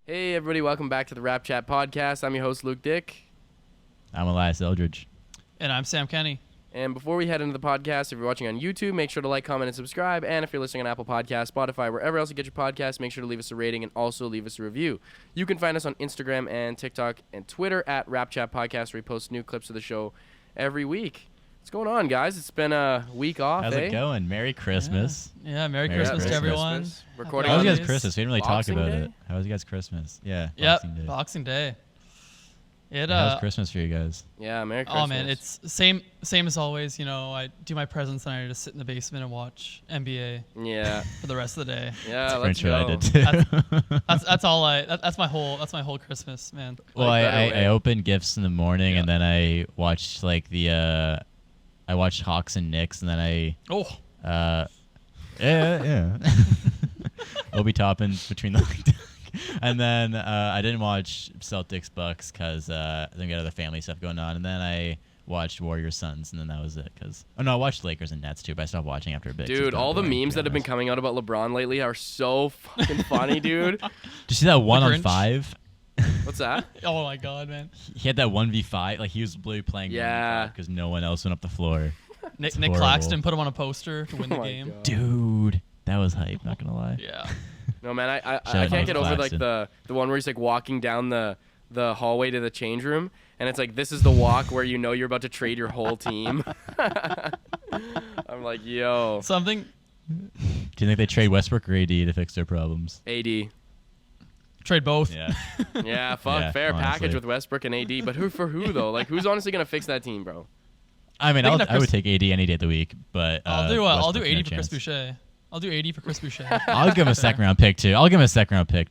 Hey everybody, welcome back to the RapChat Podcast. I'm your host Luke Dick. I'm Elias Eldridge. And I'm Sam Kenny. And before we head into the podcast, if you're watching on YouTube, make sure to like, comment, and subscribe. And if you're listening on Apple Podcasts, Spotify, wherever else you get your podcasts, make sure to leave us a rating and also leave us a review. You can find us on Instagram and TikTok and Twitter at RapChat Podcast, where we post new clips of the show every week. What's going on, guys? It's been a week off. How's it going? Merry Christmas. Yeah, Merry Christmas to everyone. Recording How was on you guys' Christmas? We didn't really talk about Day? it. How was you guys' Christmas? Yeah. Yep, Boxing Day. Boxing Day. How was Christmas for you guys? Yeah, Merry Christmas. Oh man, it's same as always. You know, I do my presents and I just sit in the basement and watch NBA Yeah. for the rest of the day. Yeah, let's That's pretty go. much what I did too. That's my whole Christmas, man. Well, Like, I opened gifts in the morning Yeah. and then I watched I watched Hawks and Knicks and then yeah. Obi Toppin between the and then I didn't watch Celtics Bucks because I think we had other family stuff going on, and then I watched Warriors Suns, and then that was it. I watched Lakers and Nets too, but I stopped watching after a bit. Dude, all the memes that have been coming out about LeBron lately are so fucking funny, dude. Did you see that 1-on-5? What's that? Oh my god, man. He had that 1v5, like he was literally playing Yeah. because no one else went up the floor. Nick horrible. Claxton put him on a poster to win the Oh my game. God. Dude, that was hype. Not gonna lie. Yeah. No, man, I Shout can't out get to over like Claxton. the one where he's like walking down the hallway to the change room, and it's like this is the walk where you know you're about to trade your whole team. I'm like, yo, Something. Do you think they trade Westbrook or AD to fix their problems? AD. Trade both. Yeah. Yeah, fuck, Yeah, fair honestly. package with Westbrook and AD, but who for who though? Like, who's honestly gonna fix that team, bro? I mean, They can have I would Chris- take AD any day of the week, but I'll do Westbrook, 80 no for Chris chance. Boucher. I'll do 80 for Chris Boucher. I'll give him a second round pick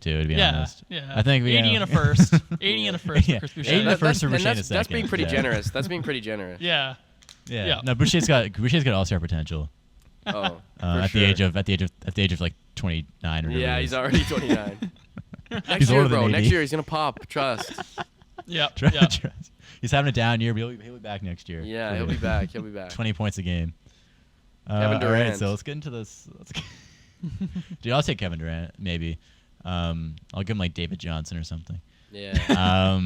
too. To be Yeah, honest. yeah. I think we 80 and a first. 80 and a first Yeah. for Chris Boucher. 80 and a That- first for and Boucher in a that's second. being pretty Yeah. generous. That's being pretty generous. Yeah. Yeah. Yeah. No, Boucher's got all-star potential. Oh, At for the sure. age of like 29 or whatever. Yeah, it he's is. already 29. Next He's year, older than bro. AD. Next year he's gonna pop. Trust. Yep. Trust- Yep. trust. He's having a down year, but he'll be back next year. Yeah, he'll be back. He'll be back. 20 points a game. Kevin All right, Durant. so let's get into this. Dude, I'll take Kevin Durant, maybe. I'll give him like David Johnson or something. Yeah. All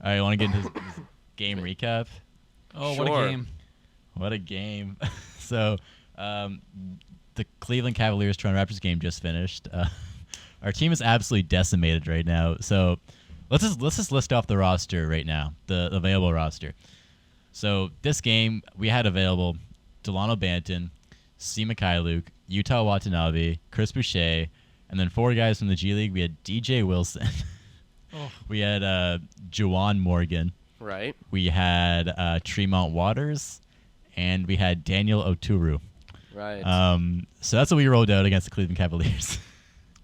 right, want to get into this game recap? Oh, what Sure. a game. What a game. So, the Cleveland Cavaliers Torontoraptors game just finished. Our team is absolutely decimated right now. So, let's just list off the roster right now, the available roster. So, this game we had available Delano Banton, C. Mikhailuk, Utah Watanabe, Chris Boucher, and then 4 guys from the G League. We had DJ Wilson. Oh. We had Juwan Morgan. Right. We had Tremont Waters, and we had Daniel Oturu. Right. So that's what we rolled out against the Cleveland Cavaliers.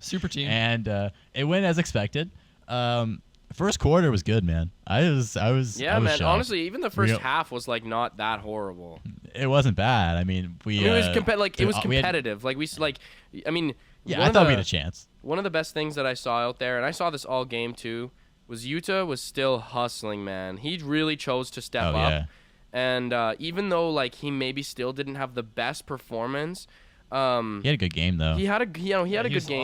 Super team. And it went as expected. First quarter was good, man. I was Yeah, I was man. shocked. Honestly, even the first Yeah. half was like not that horrible. It wasn't bad. I mean, I mean, it was it was we had- competitive. I mean, yeah, one I of thought we the- had a chance. One of the best things that I saw out there, and I saw this all game too, was Utah was still hustling, man. He really chose to step Oh, up, yeah. and even though like he maybe still didn't have the best performance, He had a good game though. he had a Yeah, good he was game.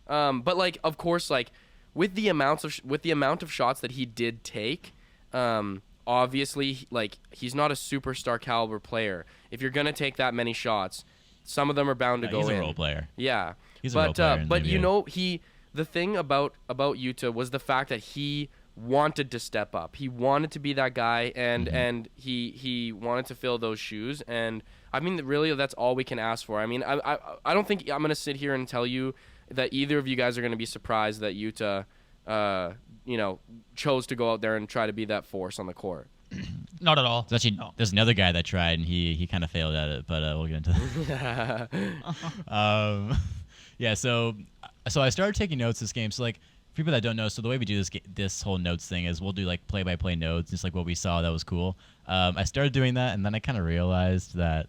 Awesome. But like, of course, like with the amount of shots that he did take, obviously, like he's not a superstar caliber player. If you're gonna take that many shots, some of them are bound to No, go he's in. a role player. Yeah, He's a role player in the but you NBA. know the thing about Utah was the fact that he wanted to step up. He wanted to be that guy, and Mm-hmm. and he wanted to fill those shoes. And I mean, really, that's all we can ask for. I mean, I don't think I'm gonna sit here and tell you that either of you guys are gonna be surprised that Utah, chose to go out there and try to be that force on the court. Not at all. There's actually No. there's another guy that tried and he kind of failed at it, but we'll get into that. Yeah, so I started taking notes this game. So like for people that don't know, so the way we do this whole notes thing is we'll do like play-by-play notes, just like what we saw that was cool. I started doing that, and then I kind of realized that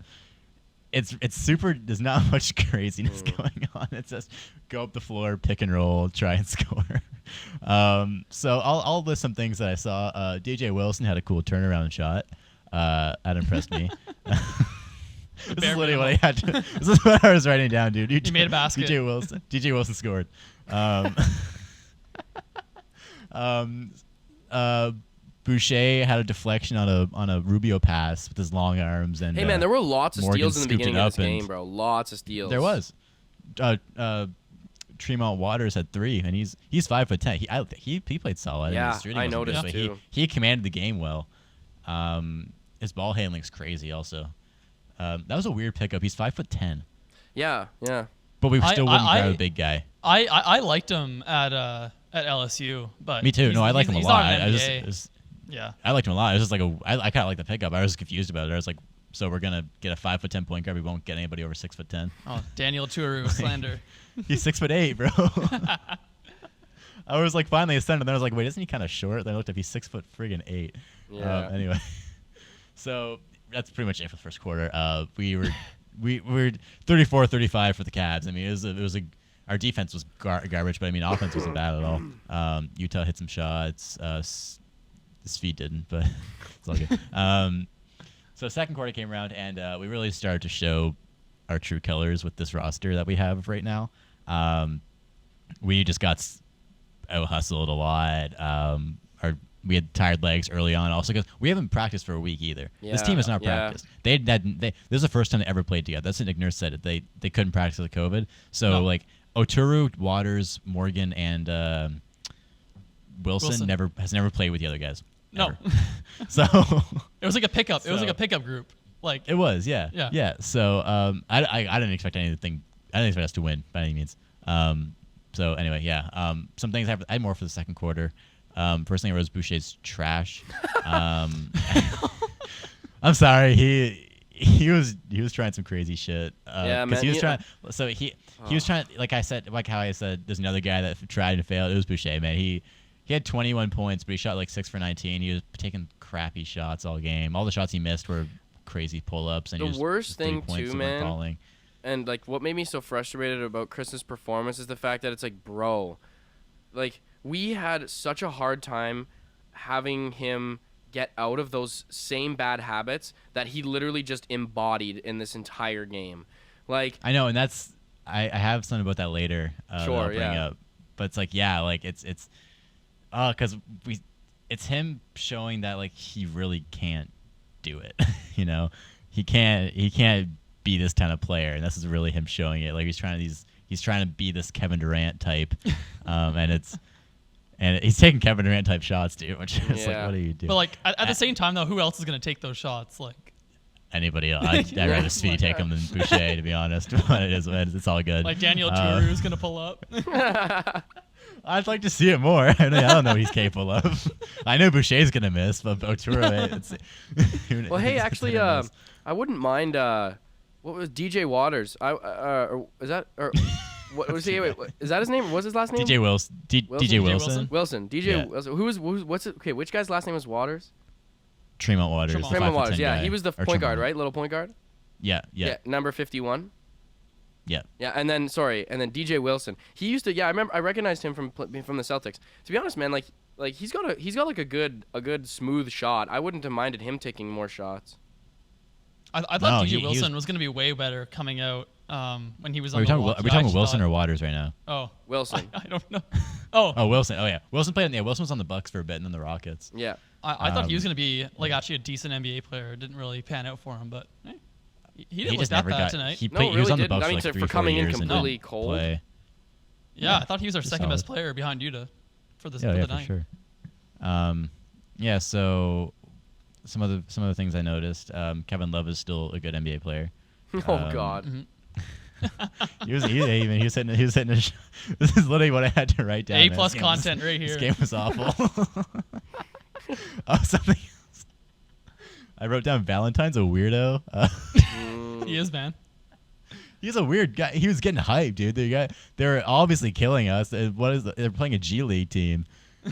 it's super. There's not much craziness going on. It's just go up the floor, pick and roll, try and score. So I'll list some things that I saw. DJ Wilson had a cool turnaround shot. That impressed me. This is literally what I had to. This is what I was writing down, dude. You made a basket. DJ Wilson scored. Boucher had a deflection on a Rubio pass with his long arms, and hey man, there were lots of Morgan steals in the beginning of this game, bro. Lots of steals. There was. Tremont Waters had 3, and he's 5'10". He played solid. Yeah, his shooting I wasn't noticed good, too. He commanded the game well. His ball handling's crazy also. That was a weird pickup. He's 5'10". Yeah. But we still wouldn't grab a big guy. I liked him at LSU, but me too. No, I like him a lot. I liked him a lot. It was just like I kind of like the pickup. I was confused about it. I was like, so we're gonna get a 5'10" point guard. We won't get anybody over 6'10". Oh, Daniel Tuiru slander. He's 6'8", bro. I was like, finally a center. Then I was like, wait, isn't he kind of short? Then I looked up, he's 6'8". Yeah. Anyway, so that's pretty much it for the first quarter. We were 34-35 for the Cavs. I mean, it was our defense was garbage, but I mean, offense wasn't bad at all. Utah hit some shots. His feet didn't, but it's all good. So second quarter came around, and we really started to show our true colors with this roster that we have right now. We just got out-hustled a lot. We had tired legs early on also because we haven't practiced for a week either. This team has not practiced. This is the first time they ever played together. That's what Nick Nurse said. They couldn't practice with COVID. So, like, Oturu, Waters, Morgan, and Wilson has never played with the other guys. No. So it was like a pickup. It was like a pickup group. Like it was, yeah. So I didn't expect anything. I didn't expect us to win by any means. So anyway, yeah. Some things I had more for the second quarter. First thing was Boucher's trash. I'm sorry. He was trying some crazy shit. Yeah, man. He was trying. So he was trying. Like how I said, there's another guy that tried to fail. It was Boucher, man. He had 21 points, but he shot like 6 for 19. He was taking crappy shots all game. All the shots he missed were crazy pull-ups. And the worst thing too, man. Falling. And like what made me so frustrated about Chris's performance is the fact that it's like, bro, like we had such a hard time having him get out of those same bad habits that he literally just embodied in this entire game. Like I know, and that's I have something about that later. Sure, bring up. But it's like, yeah, like it's because it's him showing that like he really can't do it. You know, he can't be this kind of player, and this is really him showing it. Like he's trying to be this Kevin Durant type, and he's taking Kevin Durant type shots, dude. Which is like, what are you doing? But like at the same time though, who else is gonna take those shots? Like anybody else. I'd rather Speedy take them than Boucher, to be honest. But it's all good. Like Daniel Tuiru is gonna pull up. I'd like to see it more. I don't know what he's capable of. I know Boucher's gonna miss, but Oturu. Well, hey, actually, I wouldn't mind. What was DJ Waters? Is that or what was he? Wait, is that his name? What was his last name? DJ Wilson. DJ Wilson. Wilson. DJ Wilson. Who's what's it? Okay, which guy's last name was Waters? Tremont Waters. Tremont Waters. Yeah, guy. he was the point guard, right? Little point guard. Yeah. Number 51. Yeah. Yeah, and then DJ Wilson. He used to. Yeah, I remember. I recognized him from the Celtics. To be honest, man, like he's got like a good smooth shot. I wouldn't have minded him taking more shots. I thought DJ Wilson was going to be way better coming out when he was on. Are we talking Wilson or Waters right now? Oh, Wilson. I don't know. Oh, Wilson. Oh yeah, Wilson played. Yeah, Wilson was on the Bucks for a bit and then the Rockets. Yeah. I thought he was going to be like actually a decent NBA player. It didn't really pan out for him, but he didn't look that bad tonight. He was on the Bucks for like 3 for coming in years completely cold. Yeah, I thought he was our second best player behind Yuta for the for night. Sure. Yeah. So some of the things I noticed. Kevin Love is still a good NBA player. Oh God. Mm-hmm. He was hitting. This is literally what I had to write down. A+ content right here. This game was awful. Something else. I wrote down Valentine's a weirdo. He is, man. He's a weird guy. He was getting hyped, dude. They're obviously killing us. They're playing a G League team,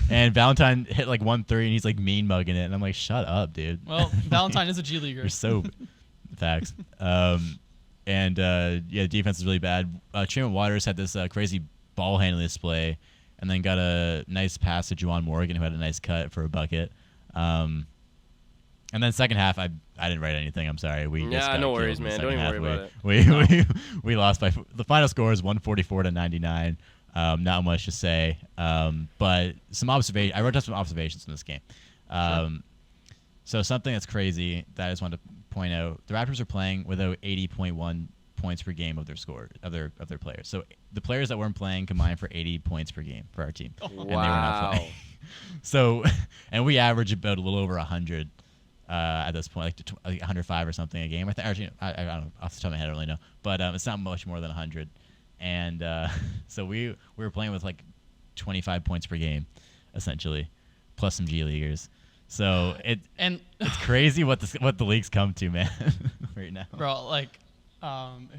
and Valentine hit like 1 3, and he's like mean mugging it, and I'm like, shut up, dude. Well, Valentine is a G Leaguer. You're so facts. Defense is really bad. Tremont Waters had this crazy ball handling display, and then got a nice pass to Juwan Morgan, who had a nice cut for a bucket. And then second half, I didn't write anything. I'm sorry. No worries, man. Don't even worry about it. We lost by the final score is 144-99. Not much to say, but some observation. I wrote down some observations from this game. So something that's crazy that I just wanted to point out: the Raptors are playing without 80.1 points per game of their score of their players. So the players that weren't playing combined for 80 points per game for our team, and they were not playing. So, and we average about a little over 100 at this point, like 105 or something a game. I don't know, off the top of my head, I don't really know, but it's not much more than 100. And so we were playing with like 25 points per game, essentially, plus some G Leaguers. So it's crazy what the league's come to, man, right now. Bro, like,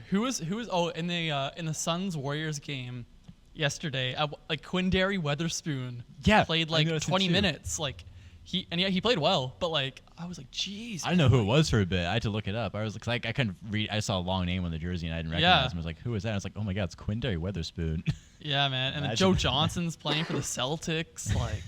who was in the Suns Warriors game yesterday? Like Quindary Weatherspoon played like 20 minutes, like. He played well, but like I was like, jeez. I didn't know who it was for a bit. I had to look it up. I was like, I couldn't read. I saw a long name on the jersey and I didn't recognize him. I was like, who is that? I was like, oh my god, it's Quindary Weatherspoon. Yeah, man. And then Joe Johnson's playing for the Celtics. Like,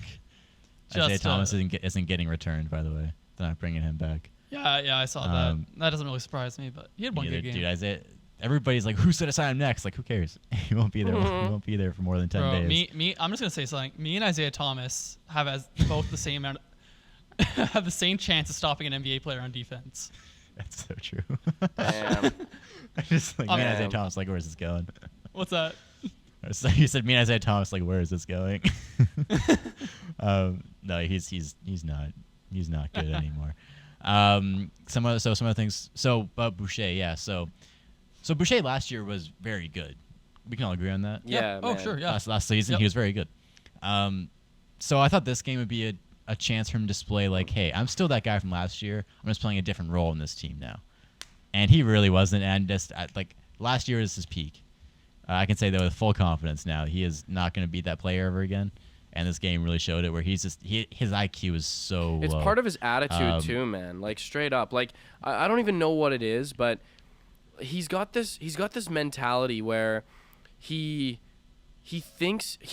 Isaiah Thomas isn't getting returned, by the way. They're not bringing him back. Yeah, I saw that. That doesn't really surprise me, but he had one good game. Dude, Isaiah. Everybody's like, who's gonna sign him next? Like, who cares? He won't be there. He won't be there for more than 10 days. I'm just gonna say something. Me and Isaiah Thomas have both the same amount. Have the same chance of stopping an NBA player on defense. That's so true. Damn. I just like, man, Isaiah Thomas, like, where's this going? What's that? So you said me and Isaiah Thomas, like, where is this going? No, he's not good anymore. Some other things. So Boucher, yeah. So Boucher last year was very good. We can all agree on that. Yeah. Oh, sure. Yeah. Last season he was very good. So I thought this game would be a chance for him to display, like, hey, I'm still that guy from last year. I'm just playing a different role in this team now. And he really wasn't. And just like last year is his peak. I can say that with full confidence now. He is not going to beat that player ever again. And this game really showed it, where his IQ is so low. It's part of his attitude too, man. Like, straight up. Like, I don't even know what it is, but he's got this mentality where he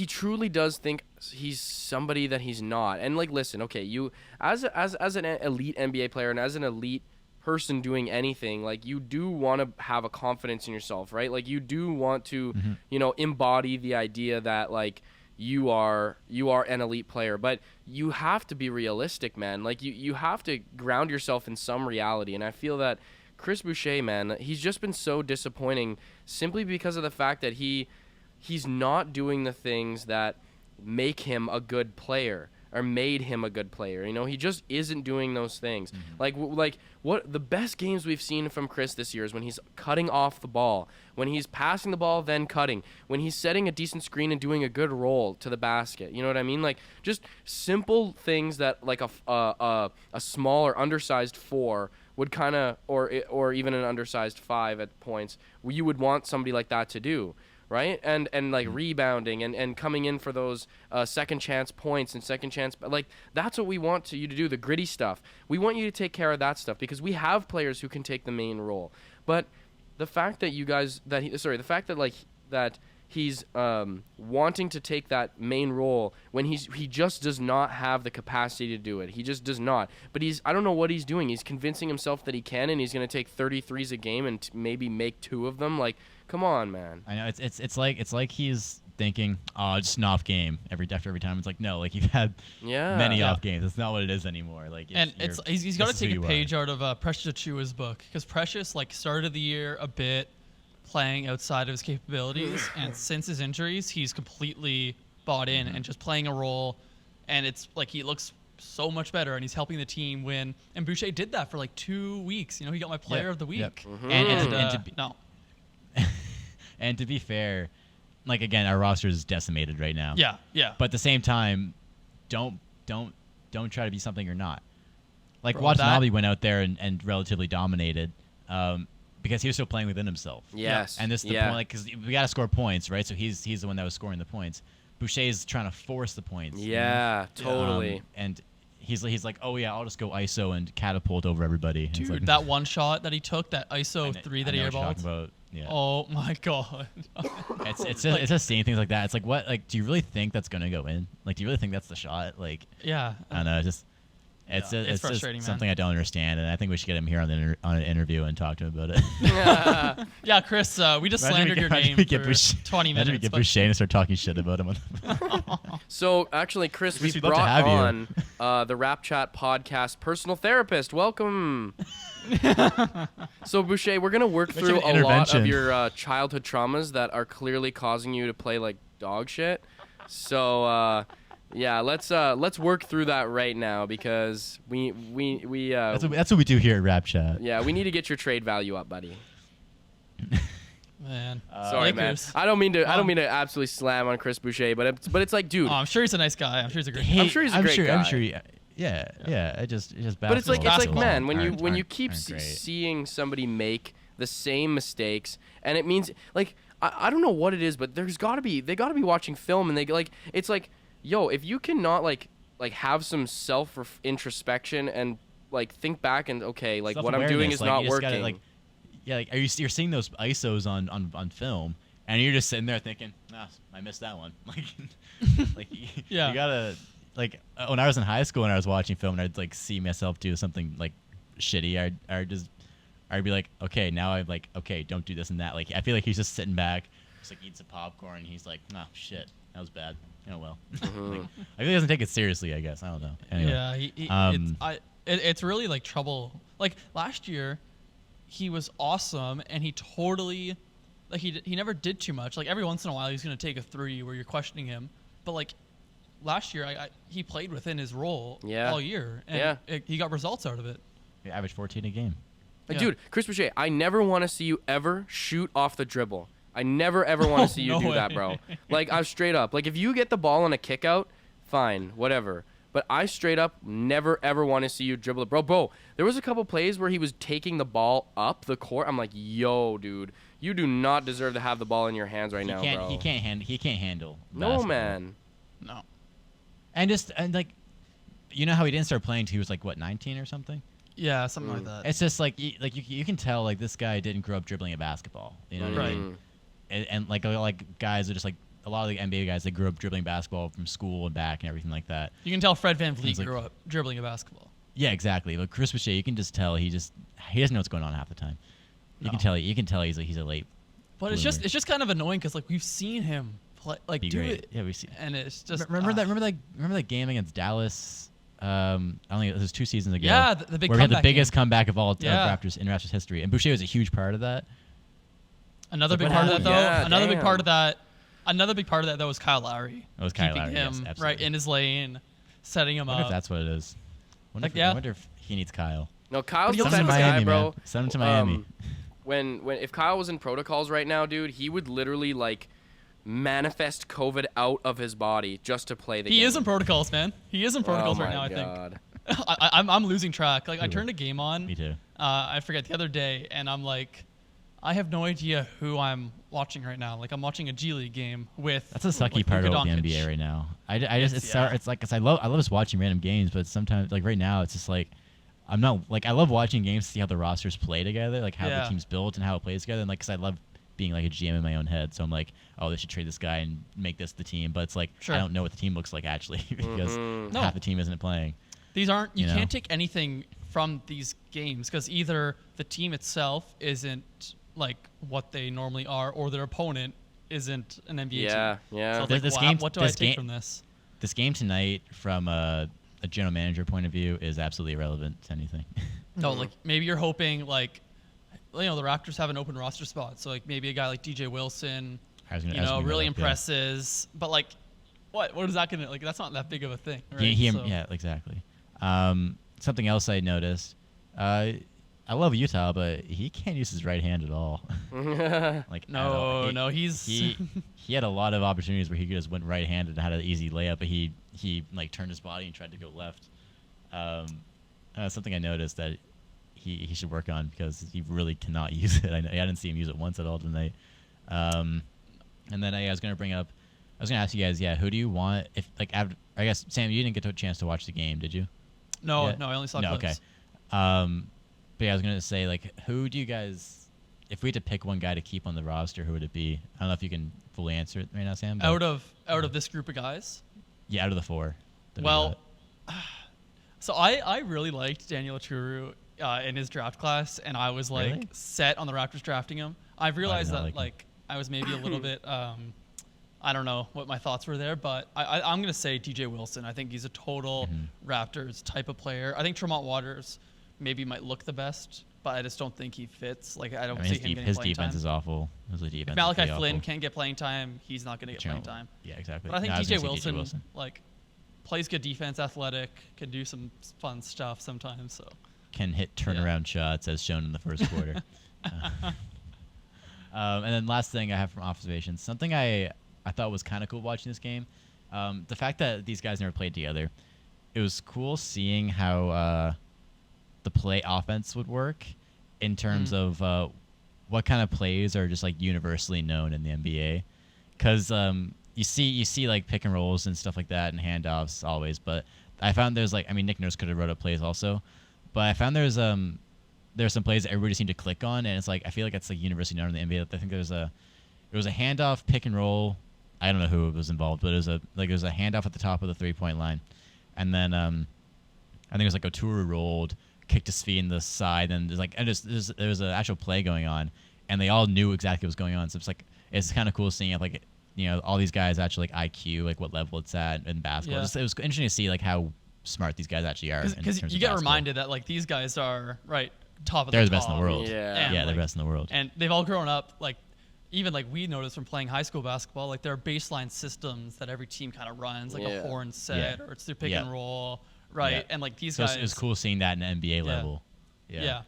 truly does think he's somebody that he's not. And like, listen, okay, you as an elite NBA player and as an elite person doing anything, like, you do want to have a confidence in yourself, right? Like, you do want to, embody the idea that, like, you are an elite player, but you have to be realistic, man. Like, you have to ground yourself in some reality. And I feel that Chris Boucher, man, he's just been so disappointing simply because of the fact that he's not doing the things that make him a good player or made him a good player. He just isn't doing those things. Like what the best games we've seen from Chris this year is when he's cutting off the ball, when he's passing the ball then cutting, when he's setting a decent screen and doing a good roll to the basket. You know what I mean? Like, just simple things that, like, a small or undersized 4 would kind of, or even an undersized 5 at points, you would want somebody like that to do. Right? And like rebounding and coming in for those second chance points and second chance, like, that's what we want you to do, the gritty stuff. We want you to take care of that stuff because we have players who can take the main role. But the fact that he's wanting to take that main role when he just does not have the capacity to do it. He just does not. But I don't know what he's doing. He's convincing himself that he can, and he's going to take 33s a game and maybe make 2 of them. Like, come on, man. I know it's like he's thinking, oh, just an off game after every time. It's like, no, like, you've had many off games. That's not what it is anymore. Like, he's got to take a page out of Precious Achiuwa's book, because Precious, like, started the year a bit playing outside of his capabilities, and since his injuries, he's completely bought in and just playing a role, and it's like he looks so much better, and he's helping the team win. And Boucher did that for like 2 weeks. He got my Player of the Week. And to be fair, like, again, our roster is decimated right now. Yeah. But at the same time, don't try to be something you're not. Like, Watanabe went out there and relatively dominated. Because he was still playing within himself. Yes. And this is the point, like, because we got to score points, right? So he's the one that was scoring the points. Boucher's trying to force the points. Yeah, totally. And he's like, oh yeah, I'll just go ISO and catapult over everybody. Dude, like, that one shot that he took, that ISO 3 that he airballed. Yeah. Oh my god. it's just seeing things like that. It's like, what? Like, do you really think that's gonna go in? Like, do you really think that's the shot? Like, yeah. I don't know. It's frustrating, man. something I don't understand, and I think we should get him here on an interview and talk to him about it. Yeah, Chris, we just slandered your name for 20 minutes. We get Boucher and start talking shit about him. So actually, Chris, we we'd love to brought have you. on the RapChat Podcast personal therapist. Welcome. So Boucher, we're gonna work through a lot of your childhood traumas that are clearly causing you to play like dog shit. So yeah, let's work through that right now because we that's what we do here at RapChat. yeah, we need to get your trade value up, buddy. Man, Sorry, man. I don't mean to absolutely slam on Chris Boucher, but it's like, dude. Oh, I'm sure he's a nice guy. I'm sure he's a great. I'm sure he's a great guy. I'm sure. Yeah. It just But it's like man, when you keep aren't seeing somebody make the same mistakes, and it means like I don't know what it is, but they gotta be watching film, and it's like, yo, if you cannot like have some self introspection and like think back and okay, like what I'm doing is not working. You're seeing those ISOs on film, and you're just sitting there thinking, I missed that one. You gotta when I was in high school and I was watching film and I'd like see myself do something like shitty, I'd be like, okay, now I'm like, okay, don't do this and that. Like I feel like he's just sitting back, just like eats some popcorn, and he's like, shit, that was bad. Oh well. I feel he doesn't take it seriously. I guess I don't know. Anyway. Yeah, it's really like trouble. Like last year, he was awesome, and he totally, like he never did too much. Like every once in a while, he's gonna take a three where you're questioning him, but like last year, he played within his role all year, and he got results out of it. He averaged 14 a game. Like, dude, Chris Boucher, I never want to see you ever shoot off the dribble. I never ever want to see you do that, bro. Like I'm straight up. Like if you get the ball on a kick out, fine, whatever. But I straight up never ever want to see you dribble it, bro. There was a couple plays where he was taking the ball up the court. I'm like, yo, dude, you do not deserve to have the ball in your hands right now, bro. He can't handle. No, basketball. man. No. And like, you know how he didn't start playing till he was like what, 19 or something? Yeah, something like that. It's just like you can tell like this guy didn't grow up dribbling a basketball. You know what I mean? And like guys are just like a lot of the NBA guys, they grew up dribbling basketball from school and back and everything like that. You can tell Fred VanVleet grew up dribbling a basketball. Yeah, exactly. But Chris Boucher, you can just tell he doesn't know what's going on half the time. You can tell he's a late. But it's just kind of annoying because like we've seen him play do great. it. Yeah, we see. And it's just remember that game against Dallas. Only it was 2 seasons ago. Yeah, the big where we had the biggest game. comeback of all Raptors in Raptors history, and Boucher was a huge part of that. Another big part of that, though. Another big part of that was Kyle Lowry. It was Kyle keeping Lowry, him yes, right in his lane, setting him I wonder up. if that's what it is. I wonder if he needs Kyle. No, Kyle's the Send him type to of Miami, guy, bro. man. Send him to Miami. When if Kyle was in protocols right now, dude, he would literally like manifest COVID out of his body just to play the game. He is in protocols, man. He is in protocols right now, I think. I'm losing track. Like I turned a game on. Me too. I forget the other day, and I'm like, I have no idea who I'm watching right now. Like I'm watching a G League game with. That's a sucky part of the NBA right now. It's like 'cause I love just watching random games, but sometimes like right now it's just like I'm not like I love watching games to see how the rosters play together, like how the team's built and how it plays together, and like 'cause I love being like a GM in my own head. So I'm like, oh, they should trade this guy and make this the team, but it's like I don't know what the team looks like actually because half the team isn't playing. These aren't. You can't take anything from these games because either the team itself isn't like what they normally are, or their opponent isn't an NBA team. Yeah. So like, what do I take from this? This game tonight, from a general manager point of view, is absolutely irrelevant to anything. No, like maybe you're hoping like, the Raptors have an open roster spot, so like maybe a guy like DJ Wilson, really impresses. But like, what is that gonna like? That's not that big of a thing, right? Yeah, exactly. Something else I noticed. I love Utah, but he can't use his right hand at all. He had a lot of opportunities where he just went right-handed and had an easy layup, but he like turned his body and tried to go left. Something I noticed that he should work on because he really cannot use it. I didn't see him use it once at all tonight. And then I was going to ask you guys, who do you want if like I guess Sam, you didn't get a chance to watch the game, did you? No, I only saw clips. Okay. But yeah, I was going to say, like, who do you guys, if we had to pick one guy to keep on the roster, who would it be? I don't know if you can fully answer it right now, Sam. But out of this group of guys? Yeah, out of the 4. Well, So I really liked Daniel Churu in his draft class, and I was like Really? set on the Raptors drafting him. I've realized not that like him. I was maybe a little bit I don't know what my thoughts were there, but I'm gonna say DJ Wilson. I think he's a total Raptors type of player. I think Tremont Waters maybe might look the best, but I just don't think he fits. Like I don't see him getting his playing defense time. is awful. His defense If Malachi is Flynn awful. can't get playing time, he's not gonna get playing time. Yeah, exactly. But I think No, was DJ gonna say Wilson like plays good defense, athletic, can do some fun stuff sometimes. So can hit turnaround shots as shown in the first quarter. And then last thing I have from observations, something I thought was kind of cool watching this game, the fact that these guys never played together. It was cool seeing how the play offense would work in terms of what kind of plays are just like universally known in the NBA. Because you see like pick and rolls and stuff like that and handoffs always, but I found there's like, I mean, Nick Nurse could have wrote up plays also, but I found there's some plays that everybody seemed to click on, and it's like I feel like it's like universally known in the NBA. I think it was a handoff pick and roll. I don't know who was involved, but it was a handoff at the top of the 3-point line, and then I think it was like Oturu rolled, kicked his feet in the side, and there's like there was an actual play going on, and they all knew exactly what was going on. So it's kind of cool seeing like all these guys actually like IQ, like what level it's at in basketball. Yeah. It was interesting to see like how smart these guys actually are. Because you get reminded that like these guys are top of they're the the best in the world. Yeah. Yeah, they're the best in the world. And they've all grown up like. Even like we noticed from playing high school basketball, like there are baseline systems that every team kind of runs, like a horn set or it's their pick and roll, right? Yeah. And like these So guys, it was cool seeing that in an NBA level. Yeah.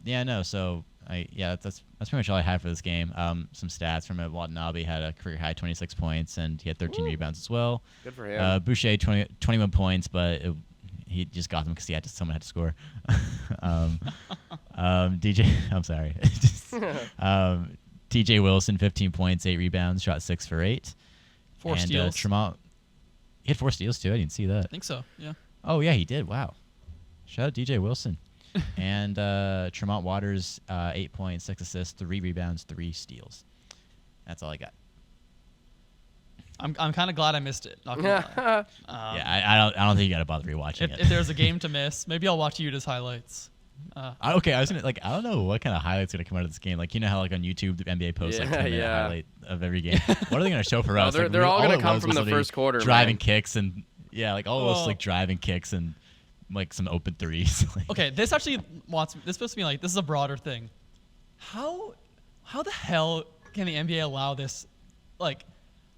No. So that's pretty much all I had for this game. Some stats from it. Watanabe had a career high 26 points and he had 13 rebounds as well. Good for him. Boucher 21 points, but he just got them because someone had to score. DJ, I'm sorry. TJ Wilson 15 points, 8 rebounds, shot 6 for 8. 4 steals. Tremont, he had 4 steals too. I didn't see that. I think so. Yeah. Oh yeah, he did. Wow. Shout out DJ Wilson. And Tremont Waters 8 points, 6 assists, 3 rebounds, 3 steals. That's all I got. I'm kind of glad I missed it. Not gonna lie. I don't think you got to bother rewatching it. If there's a game to miss, maybe I'll watch Utah's highlights. Okay, I was gonna I don't know what kind of highlights gonna come out of this game. Like how like on YouTube the NBA posts like 10-minute highlight of every game. What are they gonna show for us? They're all gonna come from the first quarter. Driving kicks and all those like driving kicks and like some open threes. Okay, this actually this is supposed to be like this is a broader thing. How the hell can the NBA allow this? Like,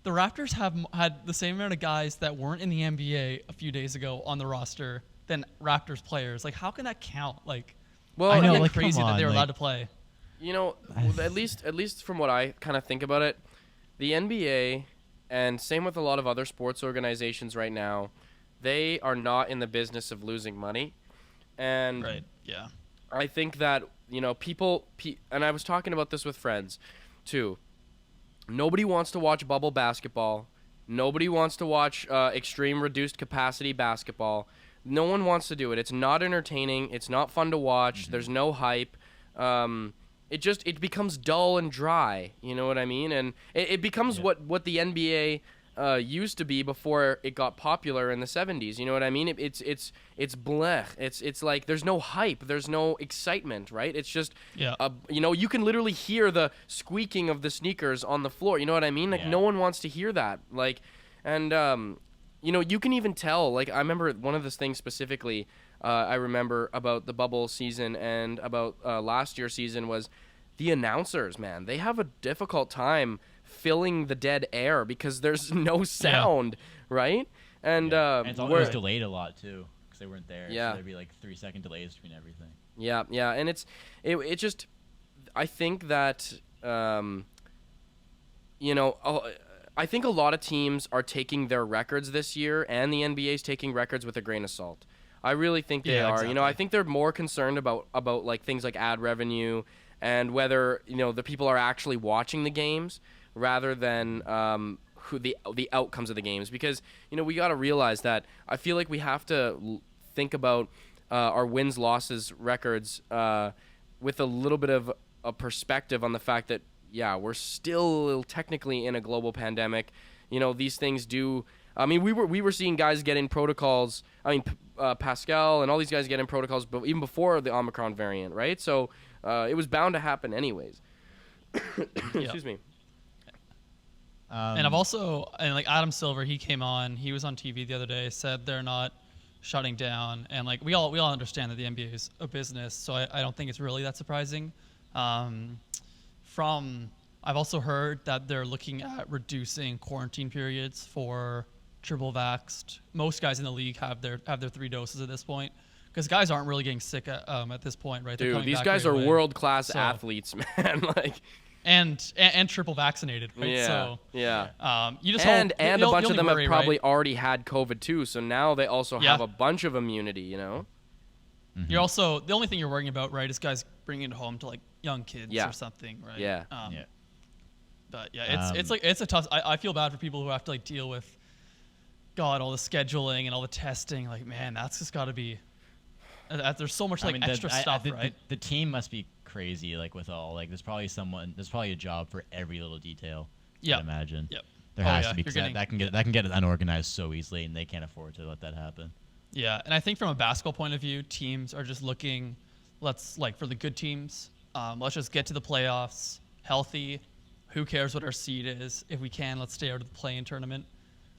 the Raptors have had the same amount of guys that weren't in the NBA a few days ago on the roster than Raptors players. Like, how can that count? Like, well, I know, it's like, crazy that they're allowed to play. At least from what I kind of think about it, the NBA and same with a lot of other sports organizations right now, they are not in the business of losing money. And Right. Yeah. I think that, people and I was talking about this with friends too. Nobody wants to watch bubble basketball. Nobody wants to watch extreme reduced capacity basketball. No one wants to do it. It's not entertaining. It's not fun to watch. Mm-hmm. There's no hype. It becomes dull and dry. You know what I mean? And it becomes what the NBA used to be before it got popular in the 70s. You know what I mean? It's blech. It's like there's no hype. There's no excitement, right? It's just you can literally hear the squeaking of the sneakers on the floor. You know what I mean? Like no one wants to hear that. Like, and you can even tell. Like, I remember one of the things specifically I remember about the bubble season and about last year's season was the announcers, man. They have a difficult time filling the dead air because there's no sound, right? And it's always delayed a lot too because they weren't there. Yeah. So there'd be like 3-second delays between everything. Yeah, and it just I think that I think a lot of teams are taking their records this year, and the NBA's taking records with a grain of salt. I really think they are. Exactly. I think they're more concerned about like things like ad revenue and whether the people are actually watching the games rather than who the outcomes of the games. Because we got to realize that I feel like we have to think about our wins losses records with a little bit of a perspective on the fact that we're still technically in a global pandemic. These things do I mean, we were seeing guys get in protocols. I mean, Pascal and all these guys get in protocols, but even before the Omicron variant, right? So it was bound to happen anyways. Excuse me. And I've also, and like Adam Silver, he came on. He was on TV the other day. Said they're not shutting down, and like we all understand that the NBA is a business, so I don't think it's really that surprising. I've also heard that they're looking at reducing quarantine periods for triple vaxxed. Most guys in the league have their 3 doses at this point, because guys aren't really getting sick at this point, right? Dude, these guys are world-class athletes, man. Like, and triple vaccinated, right? Yeah, so, yeah. You just and hope, a bunch of them worry, have probably right? already had COVID too, so now they also have a bunch of immunity, you know? Mm-hmm. You're also, the only thing you're worrying about, right, is guys bringing it home to like young kids or something, right? Yeah. But yeah, it's a tough. I feel bad for people who have to like deal with, God, all the scheduling and all the testing. Like, man, that's just got to be. There's so much extra stuff, right? The team must be crazy, like with all like. There's probably a job for every little detail. Yeah, I'd imagine. Yep. There has to be, because that can get unorganized so easily, and they can't afford to let that happen. Yeah, and I think from a basketball point of view, teams are just looking. For the good teams, let's just get to the playoffs healthy. Who cares what our seed is? If we can, let's stay out of the play-in tournament.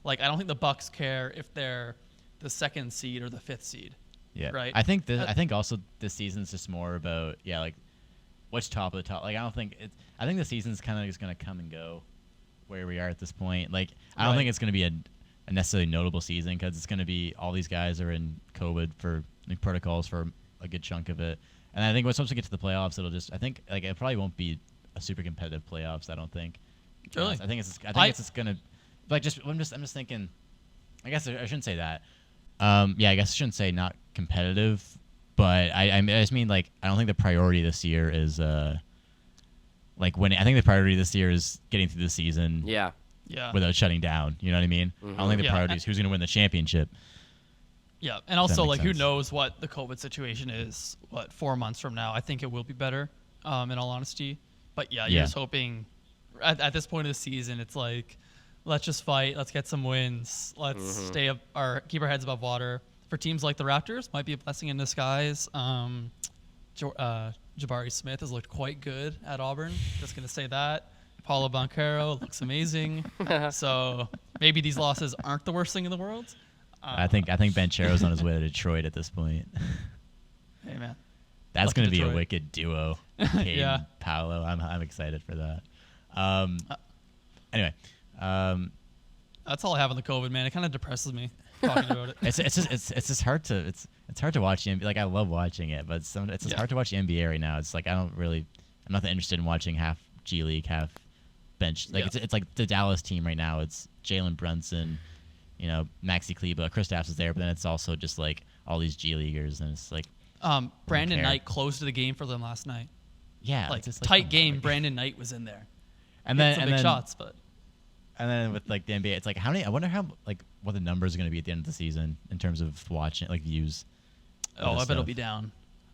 Like, I don't think the Bucks care if they're the 2nd seed or the 5th seed. Yeah, right. I think also this season's just more about like what's top of the top. Like, I think the season's kind of just gonna come and go where we are at this point. Like, I don't think it's gonna be a necessarily notable season, because it's gonna be all these guys are in COVID for protocols for a good chunk of it. And I think once we get to the playoffs, it probably won't be a super competitive playoffs. I don't think. Really? I think it's just gonna, like, I'm just thinking. I guess I shouldn't say that. I guess I shouldn't say not competitive, but I just mean, like, I don't think the priority this year is like winning. I think the priority this year is getting through the season. Yeah. Without shutting down. You know what I mean? Mm-hmm. I don't think the priority is who's going to win the championship. Yeah, and also, like, sense. who knows what the COVID situation is? 4 months from now? I think it will be better. In all honesty. But you're just hoping at this point of the season, it's like, let's just fight. Let's get some wins. Let's keep our heads above water. For teams like the Raptors, might be a blessing in disguise. Jabari Smith has looked quite good at Auburn. Just going to say that. Paulo Banchero looks amazing. So maybe these losses aren't the worst thing in the world. I think Banchero's on his way to Detroit at this point. Hey, man. That's going to be a wicked duo. Kade and Paolo. I'm excited for that. Anyway, that's all I have on the COVID, man. It kind of depresses me talking about it. It's just hard to watch the NBA. Like, I love watching it, but it's just hard to watch the NBA right now. It's like I'm not that interested in watching half G League, half bench. Like, it's like the Dallas team right now. It's Jalen Brunson, Maxi Kleber, Kristaps is there, but then it's also just like all these G Leaguers, and it's like Brandon Knight closed the game for them last night. Yeah, like, tight game. Brandon Knight was in there. And then some big shots, but. And then with like the NBA, it's like I wonder how what the numbers are going to be at the end of the season in terms of watching, like, views. Oh, I bet it'll be down.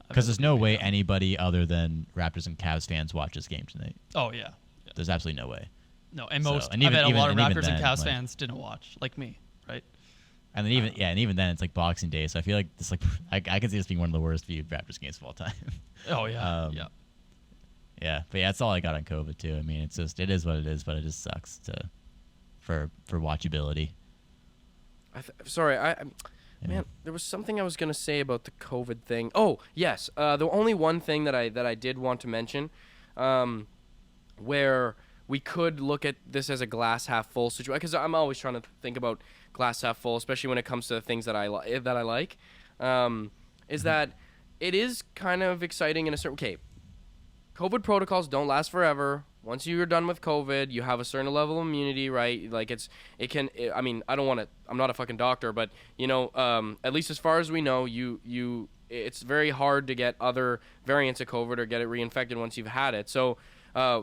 Because there's no way anybody other than Raptors and Cavs fans watch this game tonight. Oh yeah. There's absolutely no way. No, and I bet a lot of Raptors and Cavs fans didn't watch, like me, right? And then even then it's like Boxing Day, so I feel like this I can see this being one of the worst viewed Raptors games of all time. Oh yeah, yeah, but that's all I got on COVID too. I mean, it is what it is, but it just sucks for watchability. Man, there was something I was gonna say about the COVID thing. Oh yes, the only one thing that I did want to mention, where we could look at this as a glass half full situation, because I'm always trying to think about glass half full, especially when it comes to the things that I like. Is that it is kind of exciting in a certain case. COVID protocols don't last forever. Once you're done with COVID, you have a certain level of immunity, right? Like, I'm not a fucking doctor, but at least as far as we know, it's very hard to get other variants of COVID or get it reinfected once you've had it. So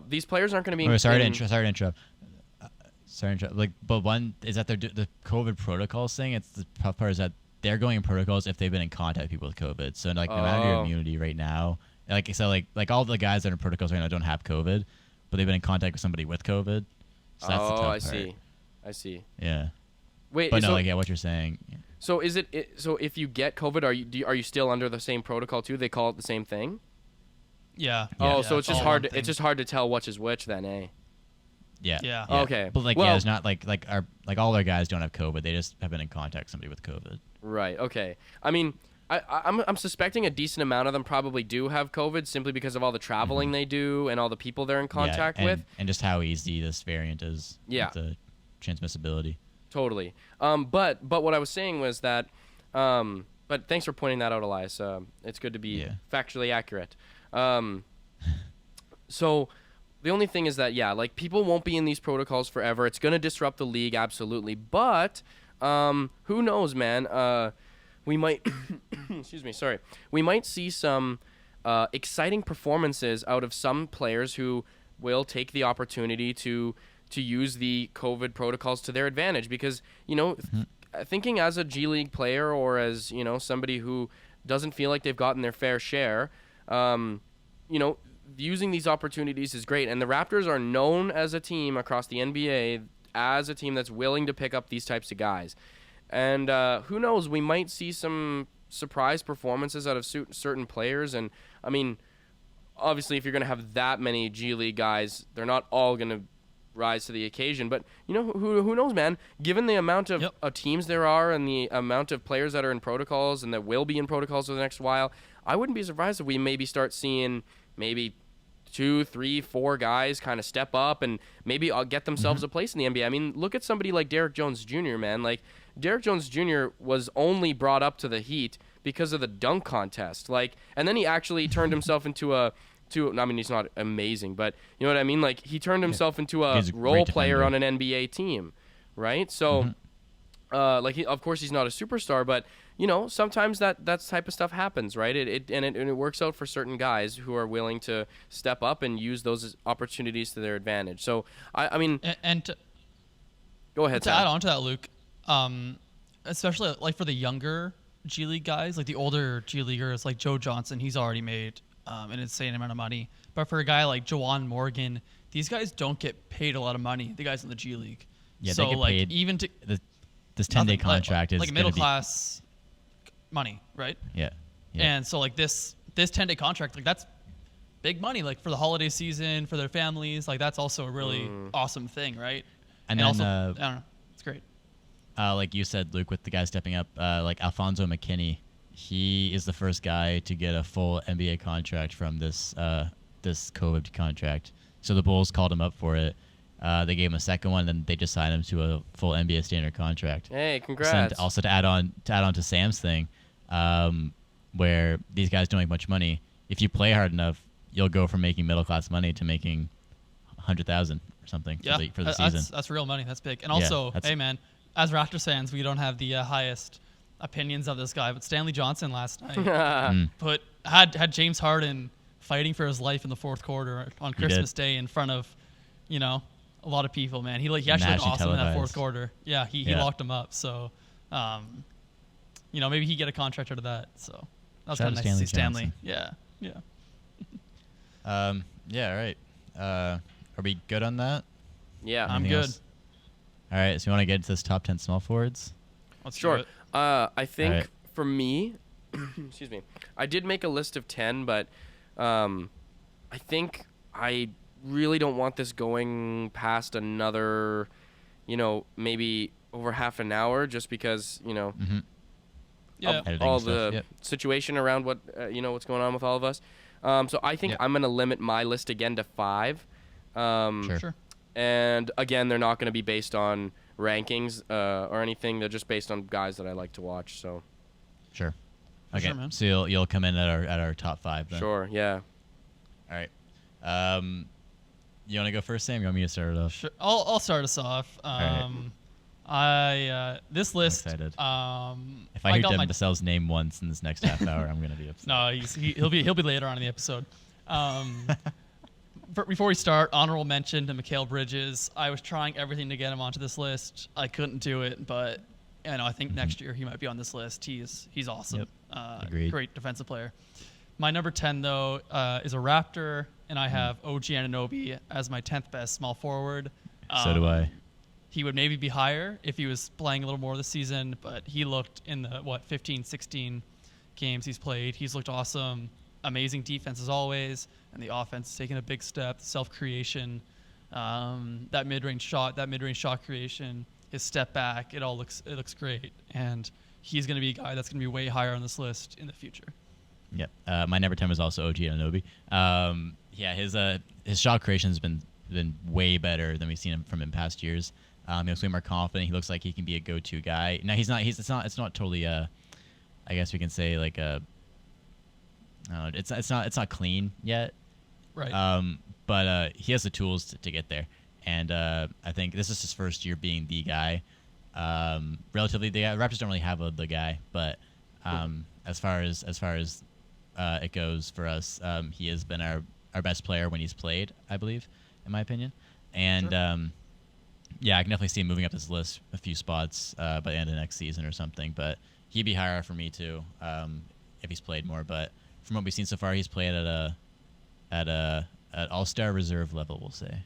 these players aren't going to be. Sorry to interrupt. Like, but one is that the COVID protocols thing. It's the tough part is that they're going in protocols if they've been in contact with people with COVID. So like, no matter your immunity right now, like all the guys that are in protocols right now don't have COVID, but they've been in contact with somebody with COVID. So that's the tough part. I see. Yeah. Wait, But so, no, like what you're saying. Yeah. So is it so if you get COVID, are you still under the same protocol too? They call it the same thing? Yeah. Oh, Yeah, so it's just all hard. one thing. It's just hard to tell which is which then, eh? Yeah. Yeah. Okay. But like, Well- yeah, it's not like all our guys don't have COVID. They just have been in contact with somebody with COVID. Right. Okay. I mean, I'm suspecting a decent amount of them probably do have COVID simply because of all the traveling they do and all the people they're in contact and, with. and just how easy this variant is. Yeah. With the transmissibility. Totally. But what I was saying was that, but thanks for pointing that out, Elias. It's good to be factually accurate. So the only thing is that, yeah, like people won't be in these protocols forever. It's going to disrupt the league, absolutely. But who knows, man? We might, excuse me, sorry. We might see some exciting performances out of some players who will take the opportunity to use the COVID protocols to their advantage because, you know, thinking as a G League player or as, you know, somebody who doesn't feel like they've gotten their fair share, you know, using these opportunities is great. And the Raptors are known as a team across the NBA as a team that's willing to pick up these types of guys. And who knows, we might see some surprise performances out of certain players. And, I mean, obviously if you're going to have that many G League guys, they're not all going to rise to the occasion. But, you know, who knows, man? Given the amount of teams there are and the amount of players that are in protocols and that will be in protocols for the next while, I wouldn't be surprised if we maybe start seeing maybe 2, 3, 4 guys kind of step up and maybe get themselves a place in the NBA. I mean, look at somebody like Derrick Jones Jr., man. Like, Derrick Jones Jr. was only brought up to the Heat because of the dunk contest. Like, and then he actually turned himself into I mean, he's not amazing, but you know what I mean? Like, he turned himself into a role player on an NBA team, right? So, of course, he's not a superstar, but, you know, sometimes that type of stuff happens, right? It works out for certain guys who are willing to step up and use those opportunities to their advantage. So, I mean... Go ahead, to Sam. add on to that, Luke, especially, like, for the younger G League guys, like the older G Leaguers, like Joe Johnson, he's already made an insane amount of money. But for a guy like Juwan Morgan, these guys don't get paid a lot of money, the guys in the G League. Yeah, so, they get like, paid. Even to this 10-day contract is like middle class money, right? Yeah. And so, like, this 10-day contract, like, that's big money, like, for the holiday season, for their families. Like, that's also a really awesome thing, right? And then, also, I don't know, it's great. Like you said, Luke, with the guy stepping up, like Alfonso McKinney, he is the first guy to get a full NBA contract from this COVID contract. So the Bulls called him up for it. They gave him a second one, and they just signed him to a full NBA standard contract. Hey, congrats! Also to add on to Sam's thing, where these guys don't make much money. If you play hard enough, you'll go from making middle class money to making $100,000 or something for the season. That's real money. That's big. And also, hey man, as Raptors fans, we don't have the highest opinions of this guy, but Stanley Johnson last night had James Harden fighting for his life in the fourth quarter on Christmas Day in front of, you know, a lot of people. Man, he actually looked awesome in that fourth quarter. Yeah, he locked him up. So, you know, maybe he get a contract out of that. So that was kind of nice to see Stanley. Yeah. All right. Are we good on that? Yeah, I'm good. All right, so you want to get into this top 10 small forwards? Let's sure. do it. I think for me, excuse me, I did make a list of 10, but I think I really don't want this going past another, you know, maybe over half an hour, just because, you know, all the situation around what, you know, what's going on with all of us. So I think I'm going to limit my list again to 5. Sure. And again, they're not going to be based on rankings or anything. They're just based on guys that I like to watch. So, sure. Okay. Sure, man. So you'll come in at our top 5 then. Sure. Yeah. All right. You want to go first, Sam? You want me to start it off? Sure. I'll start us off. This list. I'm excited. If I hear Devin Vassell's name once in this next half hour, I'm gonna be upset. No, he'll be later on in the episode. Before we start, honorable mention to Mikal Bridges. I was trying everything to get him onto this list. I couldn't do it, but you know, I think next year he might be on this list. He's awesome. Yep. Agreed. Great defensive player. My number 10 though is a Raptor, and I have OG Anunoby as my 10th best small forward. So do I. he would maybe be higher if he was playing a little more this season, but he looked in the 15, 16 games he's played. He's looked awesome. Amazing defense as always, and the offense is taking a big step. Self-creation, that mid-range shot creation, his step back, it looks great, and he's going to be a guy that's going to be way higher on this list in the future. Yep. My number 10 was also OG Anunoby. His shot creation has been way better than we've seen him from in past years. He looks way more confident. He looks like he can be a go-to guy. Now he's not. It's not totally. I guess we can say like a. It's not clean yet. Right. But he has the tools to get there, and I think this is his first year being the guy. Relatively, the Raptors don't really have the guy, but as far as it goes for us, he has been our best player when he's played, I believe, in my opinion. And Sure. I can definitely see him moving up this list a few spots by the end of next season or something. But he'd be higher for me too if he's played more. But from what we've seen so far, he's played at All-Star reserve level, we'll say.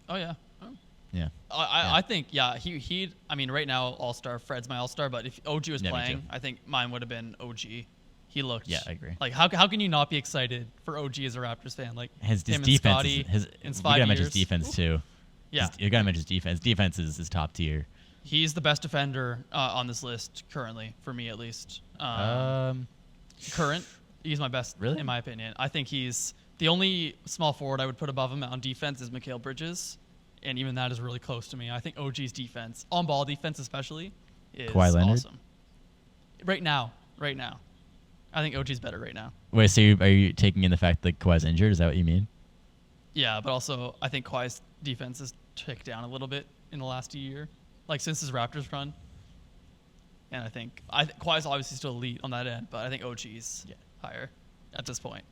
Oh yeah. Yeah. I think he. I mean, right now All-Star. Fred's my All-Star, but if OG was Yeah, me playing, too. I think mine would have been OG. He looked. Yeah, I agree. Like how can you not be excited for OG as a Raptors fan? Like His him and defense, Scotty in you 5 gotta mention years. his defense too. Yeah, You gotta mention his defense. Defense is top tier. he's the best defender on this list currently, for me at least. Current, he's my best, Really? in my opinion. I think he's the only small forward I would put above him on defense is Mikal Bridges, and even that is really close to me. I think OG's defense, on ball defense especially, is Kawhi Leonard? awesome. Right now, I think OG's better right now. Wait, so are you taking in the fact that Kawhi's injured? Is that what you mean? Yeah, but also I think Kawhi's defense has ticked down a little bit in the last year, like since his Raptors run. And I think Kawhi's obviously still elite on that end, but I think OG's higher at this point.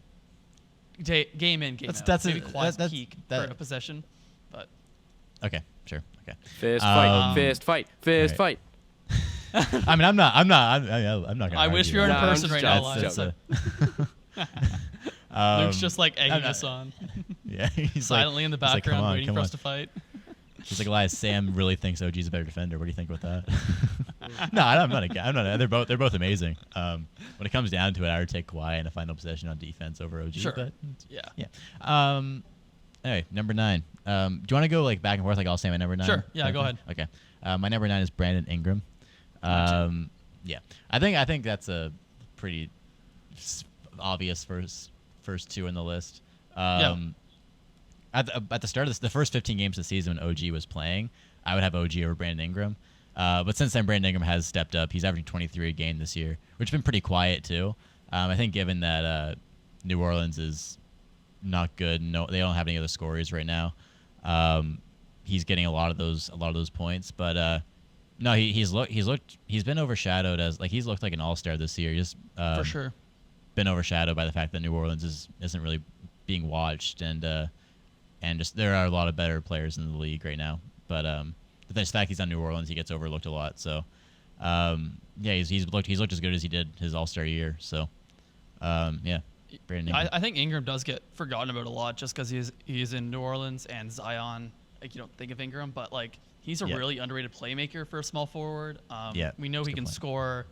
Game in, game out. That's Maybe a- Kawhi's that's- peak that- for a possession, but Okay, sure. Okay. Fist Um, fight. Fist alright. fight. I mean, I'm not gonna. I wish we were in Nah, I'm person just right now. joking. Live. Luke's just like egging I'm not- us on, Yeah, he's silently in the he's like, background, come on, waiting come for on. us to fight. He's like, Elias, Sam really thinks OG's a better defender. What do you think about that? No, I'm not. They're both amazing. When it comes down to it, I would take Kawhi in a final possession on defense over OG. Sure. But Yeah. Anyway, number 9. Do you want to go like back and forth? Like I'll say my number 9. Sure. Yeah, go ahead. Okay. My number 9 is Brandon Ingram. Yeah. I think that's a pretty obvious first two in the list. At the start of the first 15 games of the season when OG was playing, I would have OG over Brandon Ingram. But since then, Brandon Ingram has stepped up. He's averaging 23 a game this year, which has been pretty quiet too. I think given that New Orleans is not good, they don't have any other scorers right now. He's getting a lot of those points, but no, he's been overshadowed as like he's looked like an all-star this year. Just For sure. been overshadowed by the fact that New Orleans isn't really being watched, and just there are a lot of better players in the league right now. But the fact he's on New Orleans, he gets overlooked a lot. So he's looked as good as he did his All-Star year. So Brandon Ingram. I think Ingram does get forgotten about a lot just because he's in New Orleans and Zion. Like you don't think of Ingram, but like he's a really underrated playmaker for a small forward. We know he can score.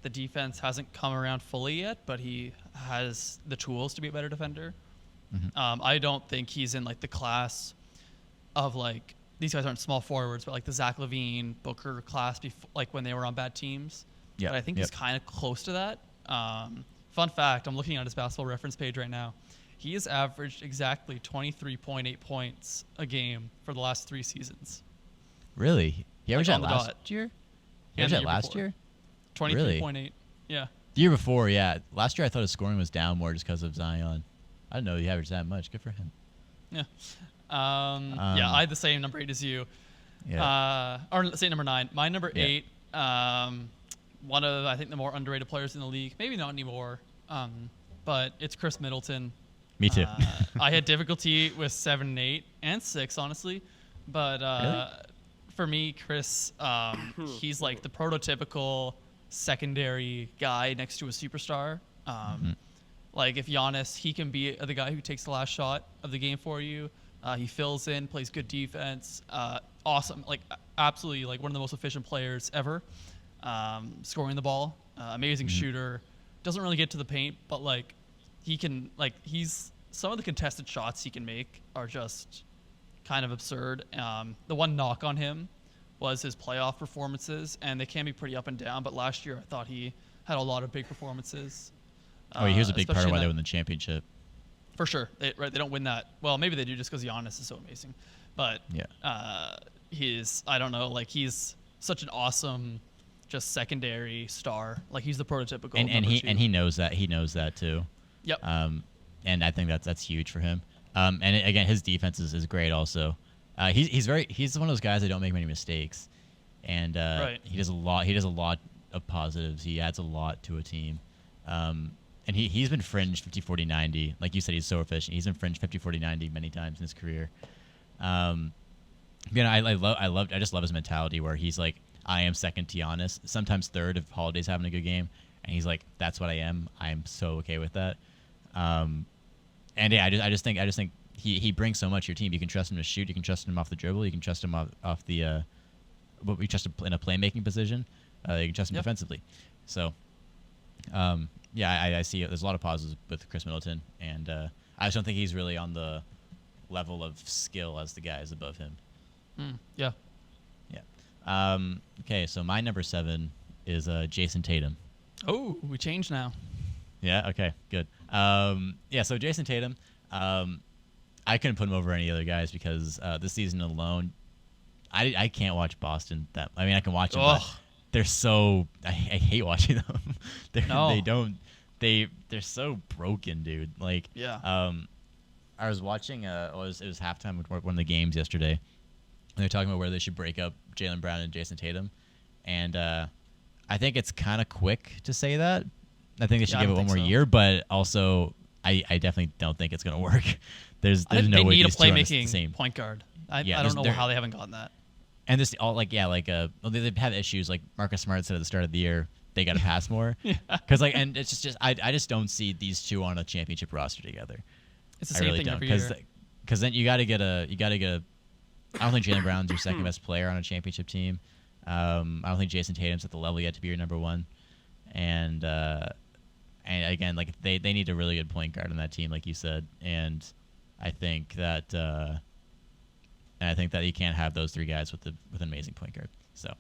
The defense hasn't come around fully yet, but he has the tools to be a better defender. Mm-hmm. I don't think he's in like the class of like these guys aren't small forwards, but like the Zach LaVine, Booker class, like when they were on bad teams. Yeah, But I think he's kind of close to that. Fun fact: I'm looking at his basketball reference page right now. He has averaged exactly 23.8 points a game for the last 3 seasons. Really? He averaged on that the last dot. year? He And averaged the that year last before. year? 23.8. Yeah. The year before, yeah. Last year I thought his scoring was down more just because of Zion. I didn't know he averaged that much. Good for him. Yeah. I had the same number 8 as you. Yeah. Or say number 9. My number Yeah. 8, one of, I think, the more underrated players in the league. Maybe not anymore, but it's Chris Middleton. Me too. I had difficulty with 7 and 8 and 6, honestly. But Really? for me, Chris, he's like the prototypical secondary guy next to a superstar. Like if Giannis, he can be the guy who takes the last shot of the game for you. He fills in, plays good defense. awesome, like absolutely like one of the most efficient players ever, scoring the ball, amazing shooter, doesn't really get to the paint, but like he can, like some of the contested shots he can make are just kind of absurd. The one knock on him was his playoff performances, and they can be pretty up and down, but last year I thought he had a lot of big performances. Here's a big part of why they win the championship. For sure. They don't win that. Well, maybe they do just because Giannis is so amazing. But he's such an awesome, just secondary star. Like, he's the prototypical and he knows that. He knows that too. Yep. And I think that's huge for him. Again, his defense is great also. He's one of those guys that don't make many mistakes. And he does a lot of positives. He adds a lot to a team. And he's been fringe 50, 40, 90. Like you said, he's so efficient. He's been fringe 50, 40, 90 many times in his career. I just love his mentality where he's like, I am second to Giannis, sometimes third if Holiday's having a good game. And he's like, that's what I am. I am so okay with that. I just think he brings so much to your team. You can trust him to shoot. You can trust him off the dribble. You can trust him off the but we trust him in a playmaking position. You can trust him defensively. So, I see it. There's a lot of positives with Chris Middleton, and I just don't think he's really on the level of skill as the guys above him. Yeah. Okay, so my number 7 is Jason Tatum. Oh, we changed now. Yeah. Okay. Good. So Jason Tatum, I couldn't put him over any other guys because this season alone, I can't watch Boston. I can watch them, but they're so. I hate watching them. They're so broken, dude. Like, I was watching. It was halftime with one of the games yesterday, and they're talking about where they should break up Jaylen Brown and Jason Tatum, and I think it's kind of quick to say that. I think they should give it one more year, but also I definitely don't think it's going to work. There's no way these two are the same. They need a playmaking point guard. I don't know how they haven't gotten that. And this they've had issues like Marcus Smart said at the start of the year. They got to pass more because and it's just I just don't see these two on a championship roster together. It's the same thing every year. Because then you got to get a. I don't think Jaylen Brown's your second best player on a championship team. I don't think Jason Tatum's at the level yet to be your number one. And again, like they need a really good point guard on that team, like you said. And I think that you can't have those three guys with an amazing point guard. So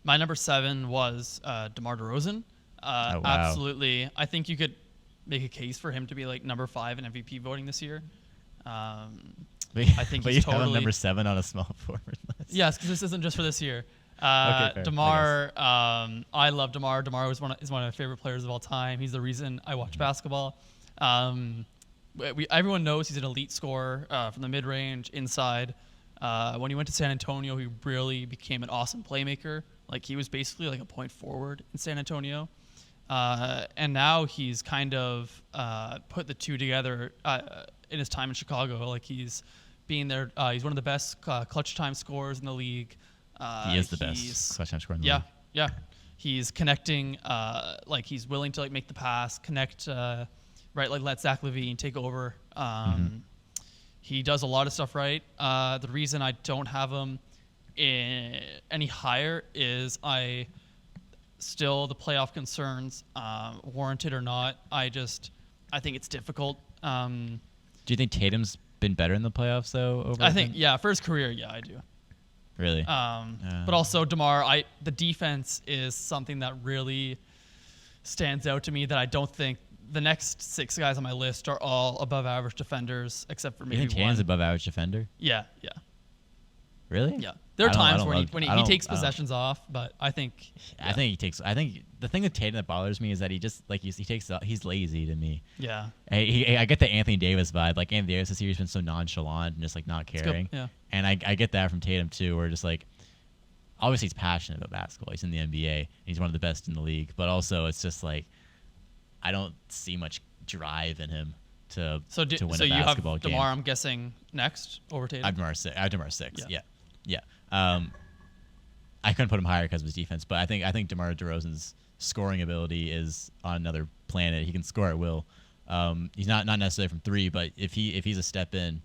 my number 7 was DeMar DeRozan. Wow. Absolutely, I think you could make a case for him to be like number 5 in MVP voting this year. I think but he's you have him number 7 on a small forward list. Yes, because this isn't just for this year. Okay, fair, DeMar, I love DeMar. DeMar is one of my favorite players of all time. He's the reason I watch basketball. Everyone knows he's an elite scorer from the mid-range, inside. When he went to San Antonio, he really became an awesome playmaker. Like, he was basically like a point forward in San Antonio. And now he's kind of put the two together in his time in Chicago. Like, he's being there. He's one of the best clutch time scorers in the league. He is the best clutch time scorer in the league. Yeah. He's connecting. He's willing to make the pass, connect. Let Zach LaVine take over. He does a lot of stuff right. The reason I don't have him any higher is the playoff concerns, warranted or not. I think it's difficult. Do you think Tatum's been better in the playoffs though? For his career, I do. Really? But also DeMar, the defense is something that really stands out to me that I don't think the next 6 guys on my list are all above average defenders except for maybe one. You think Tatum's above average defender? Yeah. Really? Yeah. There are times when he takes possessions off, but I think. Yeah. I think the thing with Tatum that bothers me is that he just he's lazy to me. Yeah. I get the Anthony Davis vibe. Like Anthony Davis this year has been so nonchalant and just like not caring. Yeah. And I get that from Tatum too, where just like obviously he's passionate about basketball. He's in the NBA. And he's one of the best in the league. But also it's just like I don't see much drive in him to win a basketball game. So you have DeMar, I'm guessing, next over Tatum? I have DeMar 6. Yeah. I couldn't put him higher because of his defense, but I think DeMar DeRozan's scoring ability is on another planet. He can score at will. He's not necessarily from 3, but if he's a step in,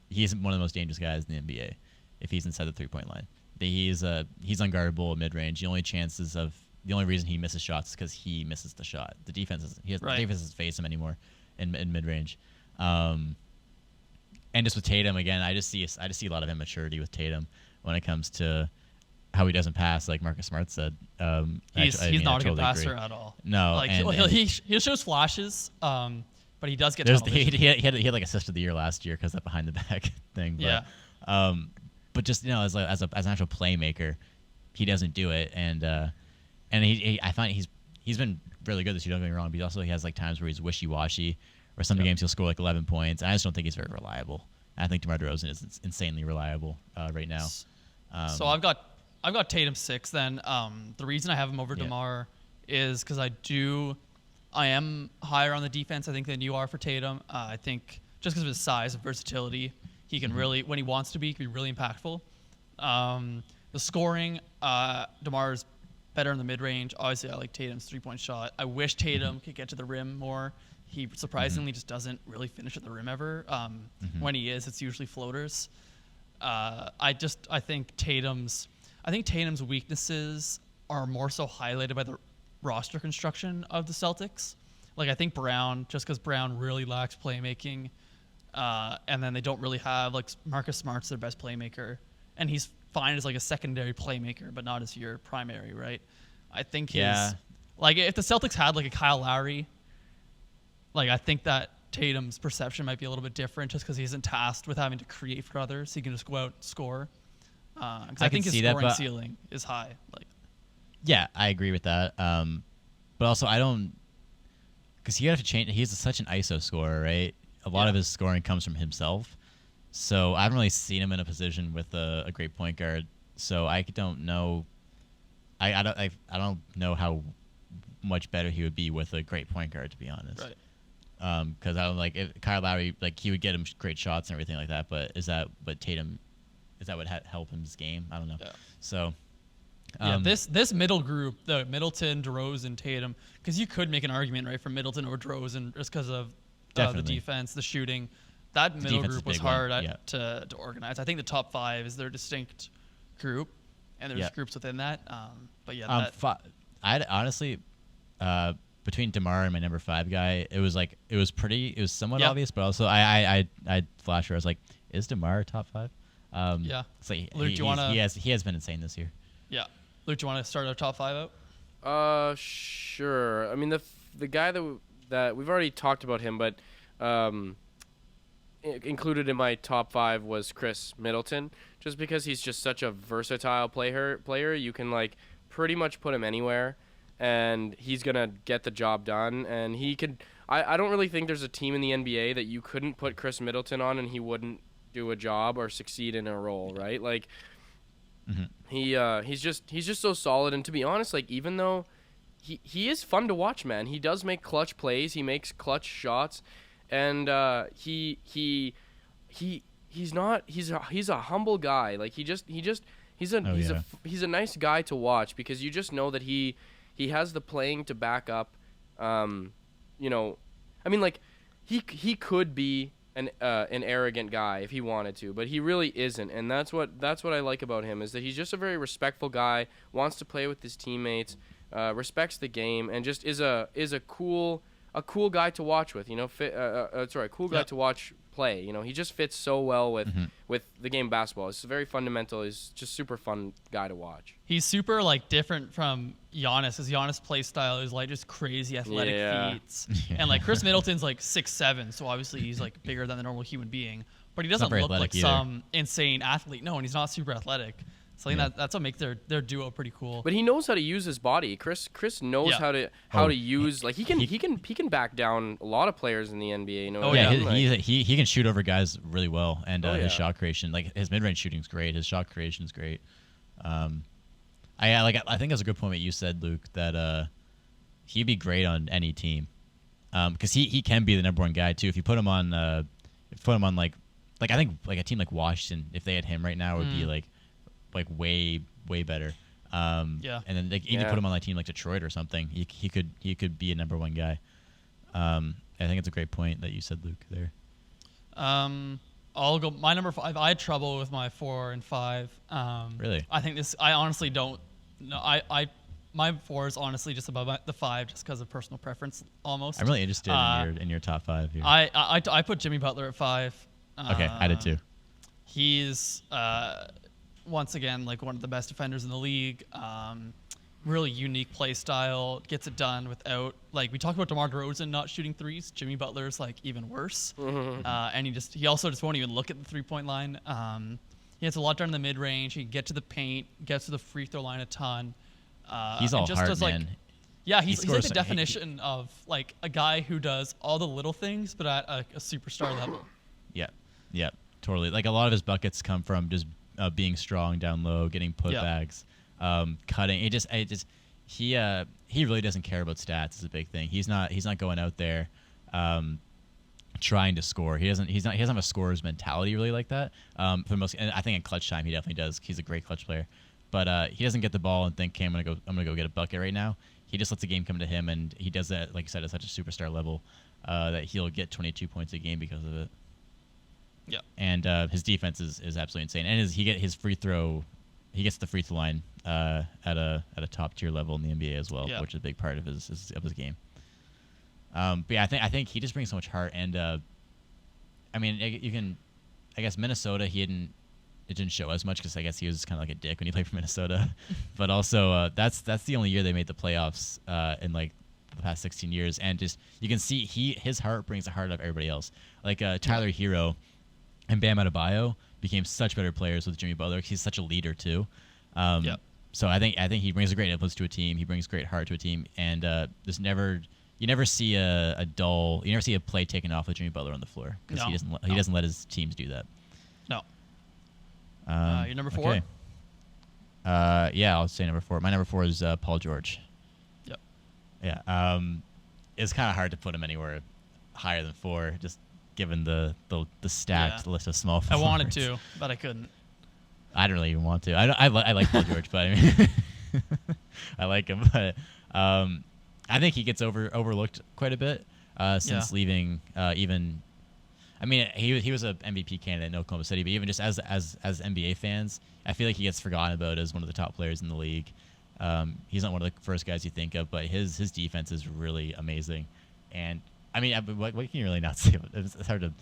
he's one of the most dangerous guys in the NBA if he's inside the 3-point line. He's unguardable at mid range. The only reason he misses shots is because he misses the shot. The defense doesn't face him anymore in mid range. And just with Tatum again, I just see a lot of immaturity with Tatum when it comes to how he doesn't pass, like Marcus Smart said. He's not a good passer at all. No, like he shows flashes, but he does get. He had like assist of the year last year because that behind the back thing. But, yeah. But just as an actual playmaker, he doesn't do it, and I find he's been really good this year. Don't get me wrong, but he has like times where he's wishy-washy, or some games he'll score like 11 points. And I just don't think he's very reliable. I think DeMar DeRozan is insanely reliable right now. So I've got Tatum 6. Then the reason I have him over DeMar is because I am higher on the defense I think than you are for Tatum. I think just because of his size and versatility. He can really, when he wants to be, he can be really impactful. The scoring, DeMar's better in the mid-range. Obviously, I like Tatum's 3-point shot. I wish Tatum could get to the rim more. He surprisingly just doesn't really finish at the rim ever. When he is, it's usually floaters. I think Tatum's weaknesses are more so highlighted by the roster construction of the Celtics. Like, I think Brown, just because Brown really lacks playmaking, and then they don't really have, like, Marcus Smart's their best playmaker, and he's fine as like a secondary playmaker, but not as your primary, right? I think like if the Celtics had like a Kyle Lowry, like I think that Tatum's perception might be a little bit different just because he isn't tasked with having to create for others. He can just go out and score. Because I think his scoring ceiling is high. Like, yeah, I agree with that. But also I don't, because he have to change. He's such an ISO scorer, right? A lot of his scoring comes from himself. So I haven't really seen him in a position with a great point guard. So I don't know. I don't know how much better he would be with a great point guard, to be honest. Right. Because I don't like if Kyle Lowry, like he would get him great shots and everything like that. But Tatum, is that what help him his game? I don't know. Yeah. So. This middle group, the Middleton, DeRozan, Tatum, because you could make an argument, right, for Middleton or DeRozan just because of the defense, the shooting. That middle group was hard to organize. I think the top 5 is their distinct group, and there's groups within that. But yeah, I'd honestly, between DeMar and my number 5 guy, it was somewhat obvious, but also I'd flash where I was like, is DeMar top 5? It's like Luke, he has been insane this year. Yeah, Luke, do you want to start our top 5 out? Sure. I mean the guy that we've already talked about him, but included in my top 5 was Chris Middleton, just because he's just such a versatile player. You can like pretty much put him anywhere, and he's gonna get the job done. And he could. I don't really think there's a team in the NBA that you couldn't put Chris Middleton on and he wouldn't do a job or succeed in a role, right? Like he's just so solid. And to be honest, like even though he is fun to watch, man, he does make clutch plays. He makes clutch shots. And he's a humble guy. Like he's a nice guy to watch because you just know that he has the playing to back up. I mean, like he could be an arrogant guy if he wanted to, but he really isn't. And that's what I like about him, is that he's just a very respectful guy, wants to play with his teammates, respects the game, and just is a cool guy to watch with, cool guy to watch play. He just fits so well with the game of basketball. It's very fundamental. He's just super fun guy to watch. He's super like different from Giannis. His Giannis play style is like just crazy athletic feats. And like Chris Middleton's like 6'7", so obviously he's like bigger than the normal human being. But he doesn't look like some insane athlete. No, and he's not super athletic. So I think that's what makes their duo pretty cool. But he knows how to use his body. Chris knows how to use, like he can back down a lot of players in the NBA. He can shoot over guys really well, and his shot creation, like his mid-range shooting's great. His shot creation's great. I think that's a good point that you said, Luke, that he'd be great on any team, because he can be the number 1 guy too. If you put him on like I think like a team like Washington, if they had him right now, would be like way better. And then like even put him on a team like Detroit or something, he could be a number 1 guy. I think it's a great point that you said, Luke, there. I'll go my number 5. I had trouble with my 4 and 5. Really? I think I honestly don't. No, my 4 is honestly just above the 5, just because of personal preference, almost. I'm really interested in your top 5 here. I put Jimmy Butler at 5. Okay, I did too. He's once again like one of the best defenders in the league. Really unique play style, gets it done without, like, we talked about DeMar DeRozan not shooting threes. Jimmy Butler's like even worse. And he also just won't even look at the 3-point line. He gets a lot done in the mid range. He can get to the paint, gets to the free throw line a ton. He's all just heart, does, man. like, yeah, he's like the so- definition of like a guy who does all the little things but at a superstar level. Yeah, totally. Like, a lot of his buckets come from just being strong down low, getting putbacks. Cutting. He really doesn't care about stats is a big thing. He's not going out there trying to score. He doesn't have a scorer's mentality really like that. For the most, and I think in clutch time he definitely does. He's a great clutch player, but he doesn't get the ball and think, okay, I'm gonna go get a bucket right now. He just lets the game come to him, and he does that, like you said, at such a superstar level that he'll get 22 points a game because of it. Yeah. And his defense is absolutely insane. And he gets the free throw line at a top tier level in the NBA as well, which is a big part of his game. But yeah, I think he just brings so much heart. And I mean, I guess Minnesota, it didn't show as much because I guess he was kind of like a dick when he played for Minnesota. But also that's the only year they made the playoffs in like the past 16 years. And just you can see his heart brings the heart of everybody else. Like Tyler Hero and Bam Adebayo became such better players with Jimmy Butler. He's such a leader too. So I think he brings a great influence to a team. He brings great heart to a team, and you never see a play taken off with Jimmy Butler on the floor because he doesn't let his teams do that. No. Your number 4? Okay. Yeah, I'll say number 4. My number 4 is Paul George. Yep. Yeah. It's kind of hard to put him anywhere higher than 4, just given the stacked list of small forwards. I wanted to, but I couldn't. I don't really even want to. I like Paul George, but I mean, I like him. But I think he gets overlooked quite a bit since leaving. Even, I mean, he was an MVP candidate in Oklahoma City, but even just as NBA fans, I feel like he gets forgotten about as one of the top players in the league. He's not one of the first guys you think of, but his defense is really amazing. And I mean, what can you really not say? It's hard to.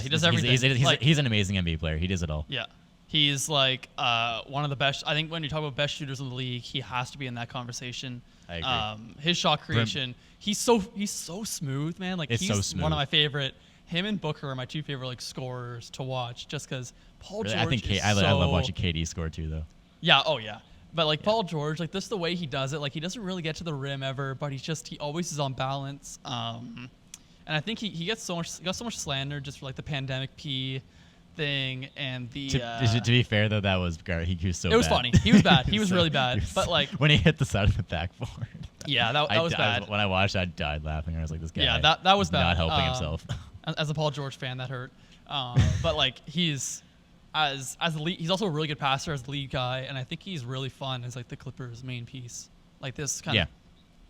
He does everything. He's an amazing NBA player. He does it all. Yeah. He's like one of the best. I think when you talk about best shooters in the league, he has to be in that conversation. I agree. His shot creation, he's so smooth, man. Like, he's so smooth. One of my favorite. Him and Booker are my 2 favorite like scorers to watch, just because Paul George. I think I love watching KD score too, though. Yeah. Oh yeah. But like Paul George, like this, the way he does it, like he doesn't really get to the rim ever, but he always is on balance. And I think he got so much slander just for like the pandemic P thing and the. To be fair though, that was he was so. It was bad. funny. He was bad. He was really bad. But like when he hit the side of the backboard. Yeah, that was bad. When I watched, I died laughing. I was like, this guy. Yeah, that was bad. Not helping himself. As a Paul George fan, that hurt. But like he's as a lead, he's also a really good passer as the lead guy, and I think he's really fun as like the Clippers' main piece, like this kind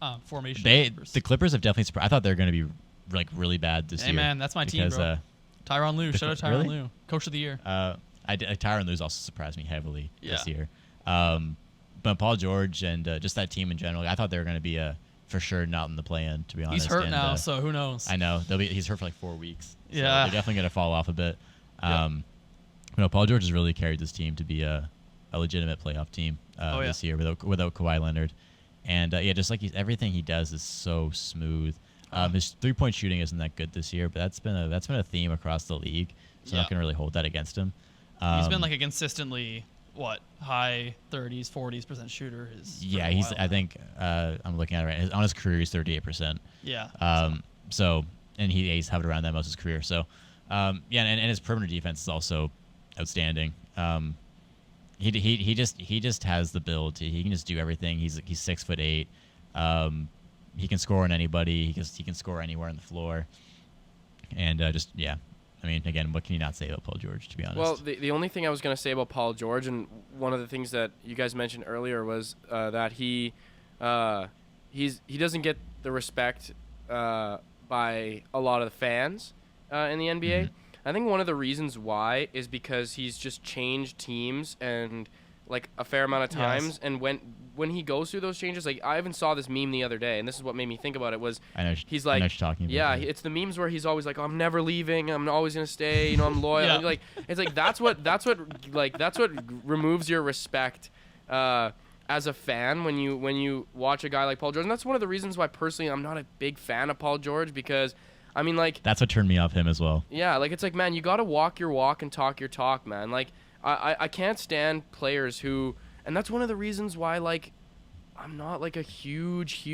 of formation. The Clippers have definitely surprised. I thought they were going to be like really bad this year. Hey man, that's my team, bro. Tyronn Lue, shout out Tyronn Lue, Coach of the Year. Tyronn Lue's also surprised me heavily this year. But Paul George and just that team in general, I thought they were going to be for sure not in the play-in, to be honest. He's hurt now, so who knows? I know. He's hurt for like 4 weeks. So yeah. They're definitely going to fall off a bit. Paul George has really carried this team to be a legitimate playoff team this year without Kawhi Leonard. And, just like everything he does is so smooth. His three-point shooting isn't that good this year, but that's been a theme across the league. So I'm not going to really hold that against him. He's been like a consistently high 30s, 40% shooter. I think I'm looking at it right. On his career, he's 38%. Yeah. And he's hovered around that most of his career. So, and his perimeter defense is also outstanding. He just has the build. He can just do everything. He's 6'8". He can score on anybody. He can score anywhere on the floor. And I mean, again, what can you not say about Paul George, to be honest? Well, the only thing I was going to say about Paul George, and one of the things that you guys mentioned earlier, was that he doesn't get the respect by a lot of the fans in the NBA. I think one of the reasons why is because he's just changed teams and like a fair amount of times. Yes. And when he goes through those changes, like I even saw this meme the other day, and this is what made me think about it. Was he's like, I know what you're talking about. yeah, it's the memes where he's always like, I'm never leaving, I'm always gonna stay, you know, I'm loyal. Yeah. And like it's like that's what removes your respect as a fan when you watch a guy like Paul George. And that's one of the reasons why personally I'm not a big fan of Paul George, because I mean, like, that's what turned me off him as well. yeah, like it's like, man, you gotta walk your walk and talk your talk, man. Like I can't stand players who, and that's one of the reasons why, like, I'm not like a huge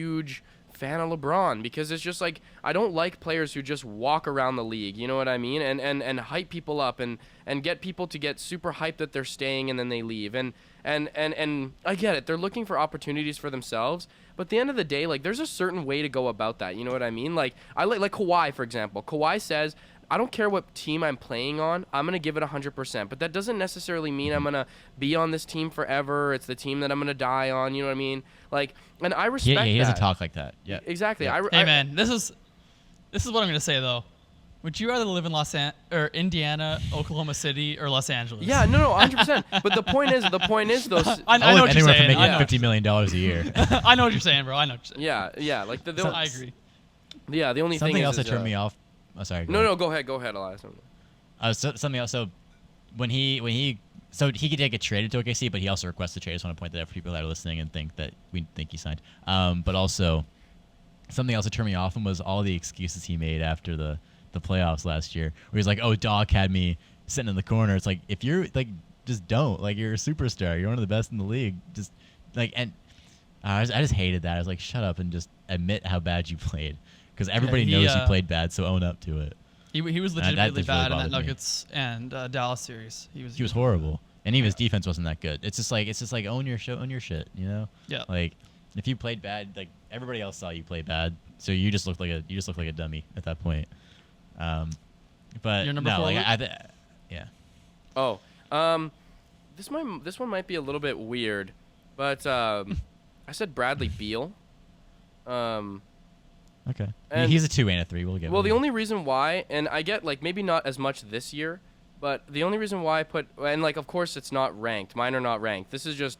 fan of LeBron, because it's just like I don't like players who just walk around the league, you know what I mean, and hype people up and get people to get super hyped that they're staying and then they leave, and I get it, they're looking for opportunities for themselves, but at the end of the day, like, there's a certain way to go about that, you know what I mean? Like I like Kawhi, for example. Kawhi says, I don't care what team I'm playing on, I'm going to give it 100%. But that doesn't necessarily mean I'm going to be on this team forever. It's the team that I'm going to die on, you know what I mean? Like, and I respect that. Yeah, he doesn't talk like that. Yeah. Exactly. Yeah. Hey, man, this is what I'm going to say, though. Would you rather live in Indiana, Oklahoma City, or Los Angeles? Yeah, no, 100%. But the point is, those. I know what you're anywhere saying. from making $50 million a year. I know what you're saying, bro. I know what you're saying. Yeah. Like I agree. Yeah, the only something thing else is, that turned me off. Oh, sorry. No, go ahead, Elias. Something else. So when he could get traded to OKC, but he also requested trade. I just want to point that out for people that are listening and think that we think he signed. But also something else that turned me off him was all the excuses he made after the playoffs last year, where he's like, "Oh, Doc had me sitting in the corner." It's like, if you're like, just don't, like, you're a superstar, you're one of the best in the league, just like, and I just hated that. I was like, shut up and just admit how bad you played, because everybody knows you played bad, so own up to it. He was legitimately bad in that me. Nuggets and Dallas series. He was horrible, and even his defense wasn't that good. It's just like own your shit, you know? Yeah. Like, if you played bad, like, everybody else saw you play bad, so you just looked like a dummy at that point. But your number 4, like, yeah. Oh, this one might be a little bit weird, but I said Bradley Beal. Okay. And he's a 2 and a 3. We'll get. Well, the only reason why, and I get, like, maybe not as much this year, but the only reason why I put, and, like, of course it's not ranked. Mine are not ranked. This is just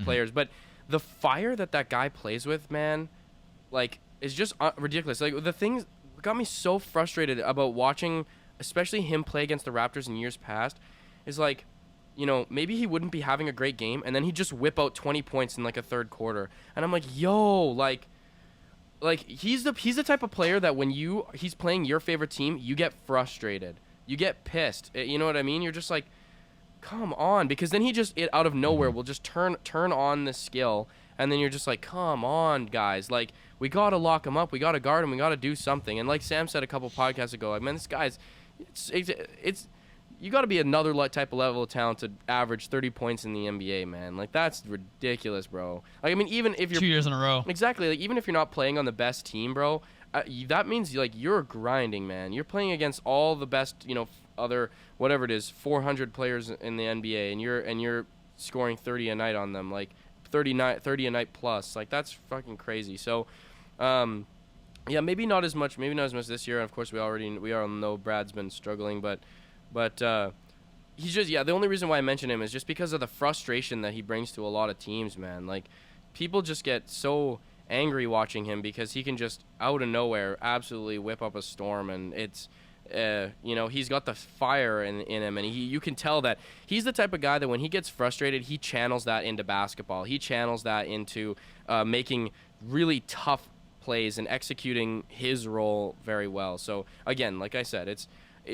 players, but the fire that guy plays with, man, like, is just ridiculous. Like, the things got me so frustrated about watching, especially him play against the Raptors in years past, is like, you know, maybe he wouldn't be having a great game, and then he'd just whip out 20 points in, like, a third quarter. And I'm like, yo, like he's the type of player that when he's playing your favorite team, you get frustrated. You get pissed. You know what I mean? You're just like, come on, because then he just out of nowhere will just turn on the skill, and then you're just like, come on, guys, like, we got to lock him up, we got to guard him, we got to do something. And like Sam said a couple podcasts ago, like, man, this guy's it's you got to be another type of level of talent to average 30 points in the NBA, man. Like, that's ridiculous, bro. Like, I mean, even if you're 2 years in a row. Exactly. Like, even if you're not playing on the best team, bro, that means, like, you're grinding, man. You're playing against all the best, you know, other whatever it is, 400 players in the NBA, and you're scoring 30 a night on them, like 30 a night plus. Like, that's fucking crazy. So, yeah, maybe not as much this year. And of course, we all know Brad's been struggling, but he's just, the only reason why I mention him is just because of the frustration that he brings to a lot of teams, man. Like, people just get so angry watching him because he can just out of nowhere absolutely whip up a storm, and it's you know, he's got the fire in him, and you can tell that he's the type of guy that when he gets frustrated, he channels that into basketball. He channels that into making really tough plays and executing his role very well. So again, like I said, it's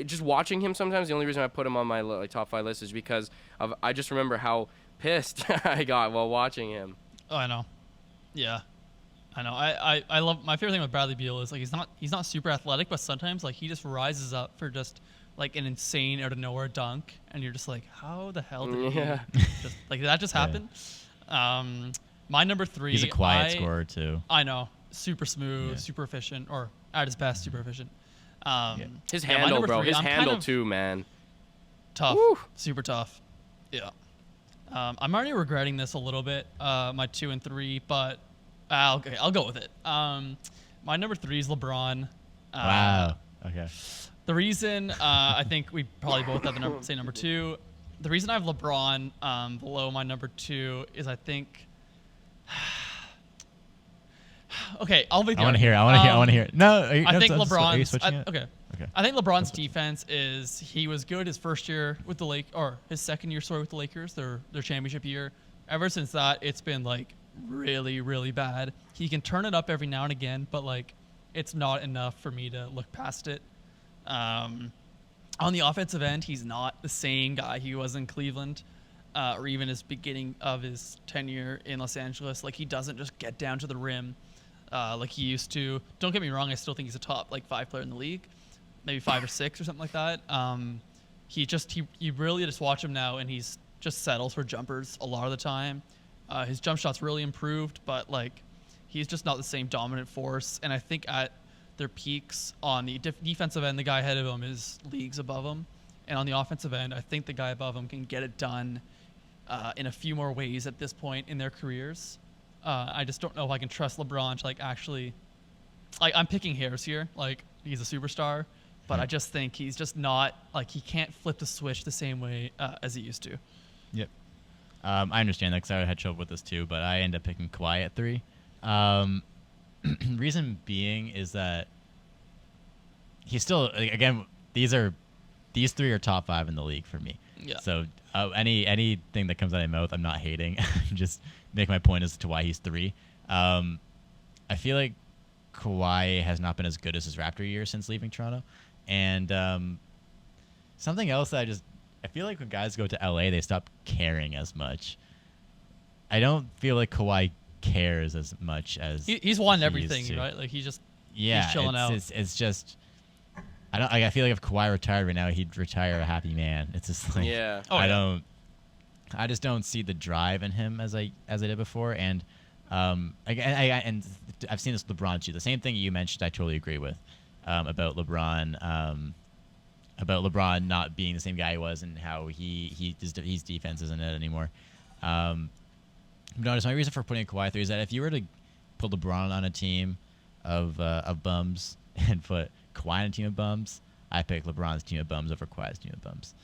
just watching him sometimes. The only reason I put him on my top 5 list is because I just remember how pissed I got while watching him. Oh, I know. Yeah. I know. I love, my favorite thing with Bradley Beal is, like, he's not super athletic, but sometimes, like, he just rises up for just, like, an insane out of nowhere dunk, and you're just like, how the hell did he just, like, did that just happen? My number 3. He's a quiet scorer too. I know. Super smooth, super efficient, or at his best, super efficient. His handle, bro. 3, His handle too, man. Tough. Woo. Super tough. Yeah. I'm already regretting this a little bit, my 2 and 3, but I'll go with it. My number 3 is LeBron. Wow. Okay. The reason I think we probably both have the same number 2. The reason I have LeBron below my number 2 is I think. Okay, I'll make. I want to hear. I want to hear. No, I think LeBron's. Okay. I think LeBron's defense is he was good his first year with the his second year with the Lakers, their championship year. Ever since that, it's been like really, really bad. He can turn it up every now and again, but like it's not enough for me to look past it. On the offensive end, he's not the same guy he was in Cleveland, or even his beginning of his tenure in Los Angeles. Like he doesn't just get down to the rim like he used to. Don't get me wrong, I still think he's a top 5 player in the league, maybe 5 or 6 or something like that. You really just watch him now, and he's just settles for jumpers a lot of the time. His jump shot's really improved, but like he's just not the same dominant force. And I think at their peaks on the defensive end, the guy ahead of him is leagues above him, and on the offensive end, I think the guy above him can get it done in a few more ways at this point in their careers. I just don't know if I can trust LeBron to actually. I'm picking hairs here. Like he's a superstar, but I just think he's just not he can't flip the switch the same way as he used to. Yep. I understand that because I had trouble with this too, but I end up picking Kawhi at 3. Reason being is that he's still these 3 are top 5 in the league for me. Yeah. So anything that comes out of my mouth, I'm not hating. Just make my point as to why he's 3. I feel like Kawhi has not been as good as his Raptor year since leaving Toronto, and something else that I feel like when guys go to LA, they stop caring as much. I don't feel like Kawhi cares as much as he's won everything, right? Like he's chilling out. It's just I feel like if Kawhi retired right now, he'd retire a happy man. It's just like I just don't see the drive in him as I did before, and and I've seen this with LeBron too. The same thing you mentioned, I totally agree with about LeBron. About LeBron not being the same guy he was and how his defense isn't it anymore. Notice my reason for putting Kawhi 3 is that if you were to put LeBron on a team of bums and put Kawhi on a team of bums, I pick LeBron's team of bums over Kawhi's team of bums.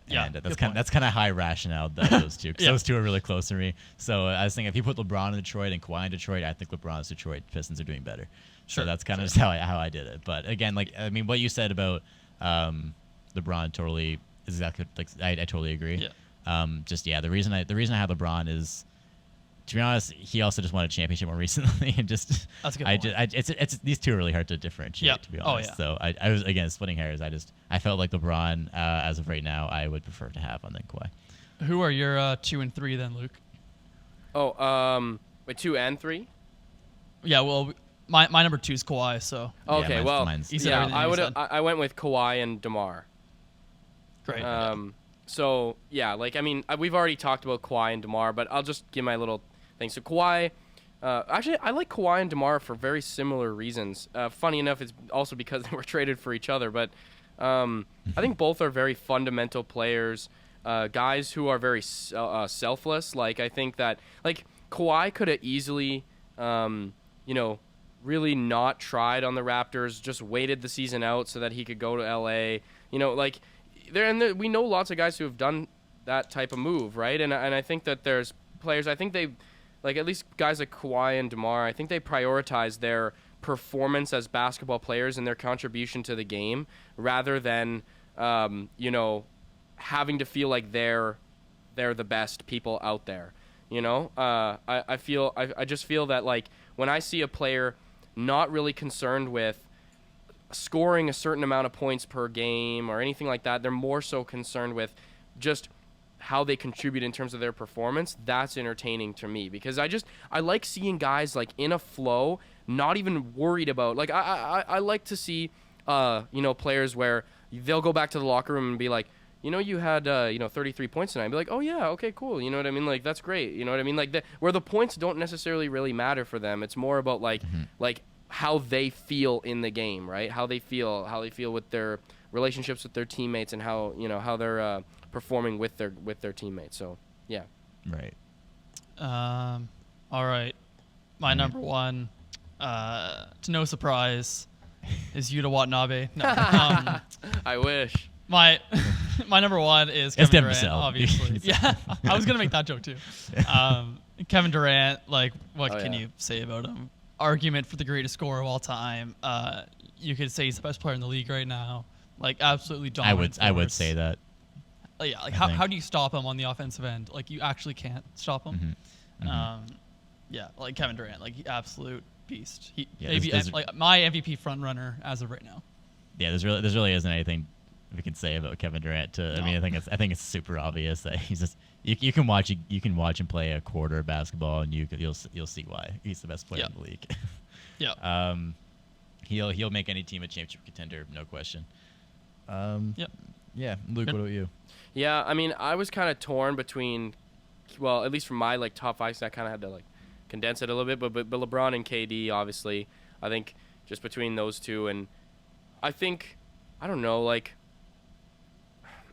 Yeah, and that's kind of high rationale that those two, because those two are really close to me. So I was thinking if you put LeBron in Detroit and Kawhi in Detroit, I think LeBron's Detroit Pistons are doing better. Sure. So that's kind of just how I did it. But again, what you said about LeBron totally is exactly I totally agree. Yeah. The reason I have LeBron is, to be honest, he also just won a championship more recently, and just that's a good point. It's these two are really hard to differentiate. To be honest, so I was again splitting hairs. I felt like LeBron as of right now I would prefer to have on than Kawhi. Who are your 2 and 3 then, Luke? Wait, 2 and 3? Yeah, well, my number 2 is Kawhi. So okay, mine's I went with Kawhi and DeMar. Great. So yeah, we've already talked about Kawhi and DeMar, but I'll just give my little thing. So Kawhi, actually, I like Kawhi and DeMar for very similar reasons. Funny enough, it's also because they were traded for each other, but I think both are very fundamental players, guys who are very selfless. I think that Kawhi could have easily, really not tried on the Raptors, just waited the season out so that he could go to LA. We know lots of guys who have done that type of move, right? And I think that there's players, I think they, at least guys like Kawhi and DeMar, I think they prioritize their performance as basketball players and their contribution to the game rather than, having to feel like they're the best people out there. I just feel that when I see a player not really concerned with scoring a certain amount of points per game or anything like that, they're more so concerned with just how they contribute in terms of their performance. That's entertaining to me because I like seeing guys in a flow, not even worried about I like to see players where they'll go back to the locker room and be like, you had 33 points tonight. I'd be like, oh yeah, okay, cool. You know what I mean? That's great. You know what I mean? Where the points don't necessarily really matter for them. It's more about how they feel in the game, right? How they feel with their relationships with their teammates and how they're performing with their teammates. So yeah. Right. All right. My number 1, to no surprise, is Yuta Watanabe. No, I wish. my number one is It's Kevin Devin Durant, Vassell. obviously. Yeah, I was gonna make that joke too. Kevin Durant, like, what can you say about him? Argument for the greatest scorer of all time. You could say he's the best player in the league right now. Like, absolutely dominant. I would say that. Yeah, like how do you stop him on the offensive end? Like, you actually can't stop him. Yeah, like Kevin Durant, like absolute beast. Like my MVP front runner as of right now. Yeah, there's really isn't anything we can say about Kevin Durant. I mean, I think it's super obvious that he's just you can watch him play a quarter of basketball and you'll see why he's the best player in the league. Yeah. He'll make any team a championship contender, no question. Yeah, Luke, what about you? Yeah, I mean, I was kind of torn between, well, at least from my like top 5, so I kind of had to like condense it a little bit. But LeBron and KD, obviously, I think just between those two, and I think, I don't know, like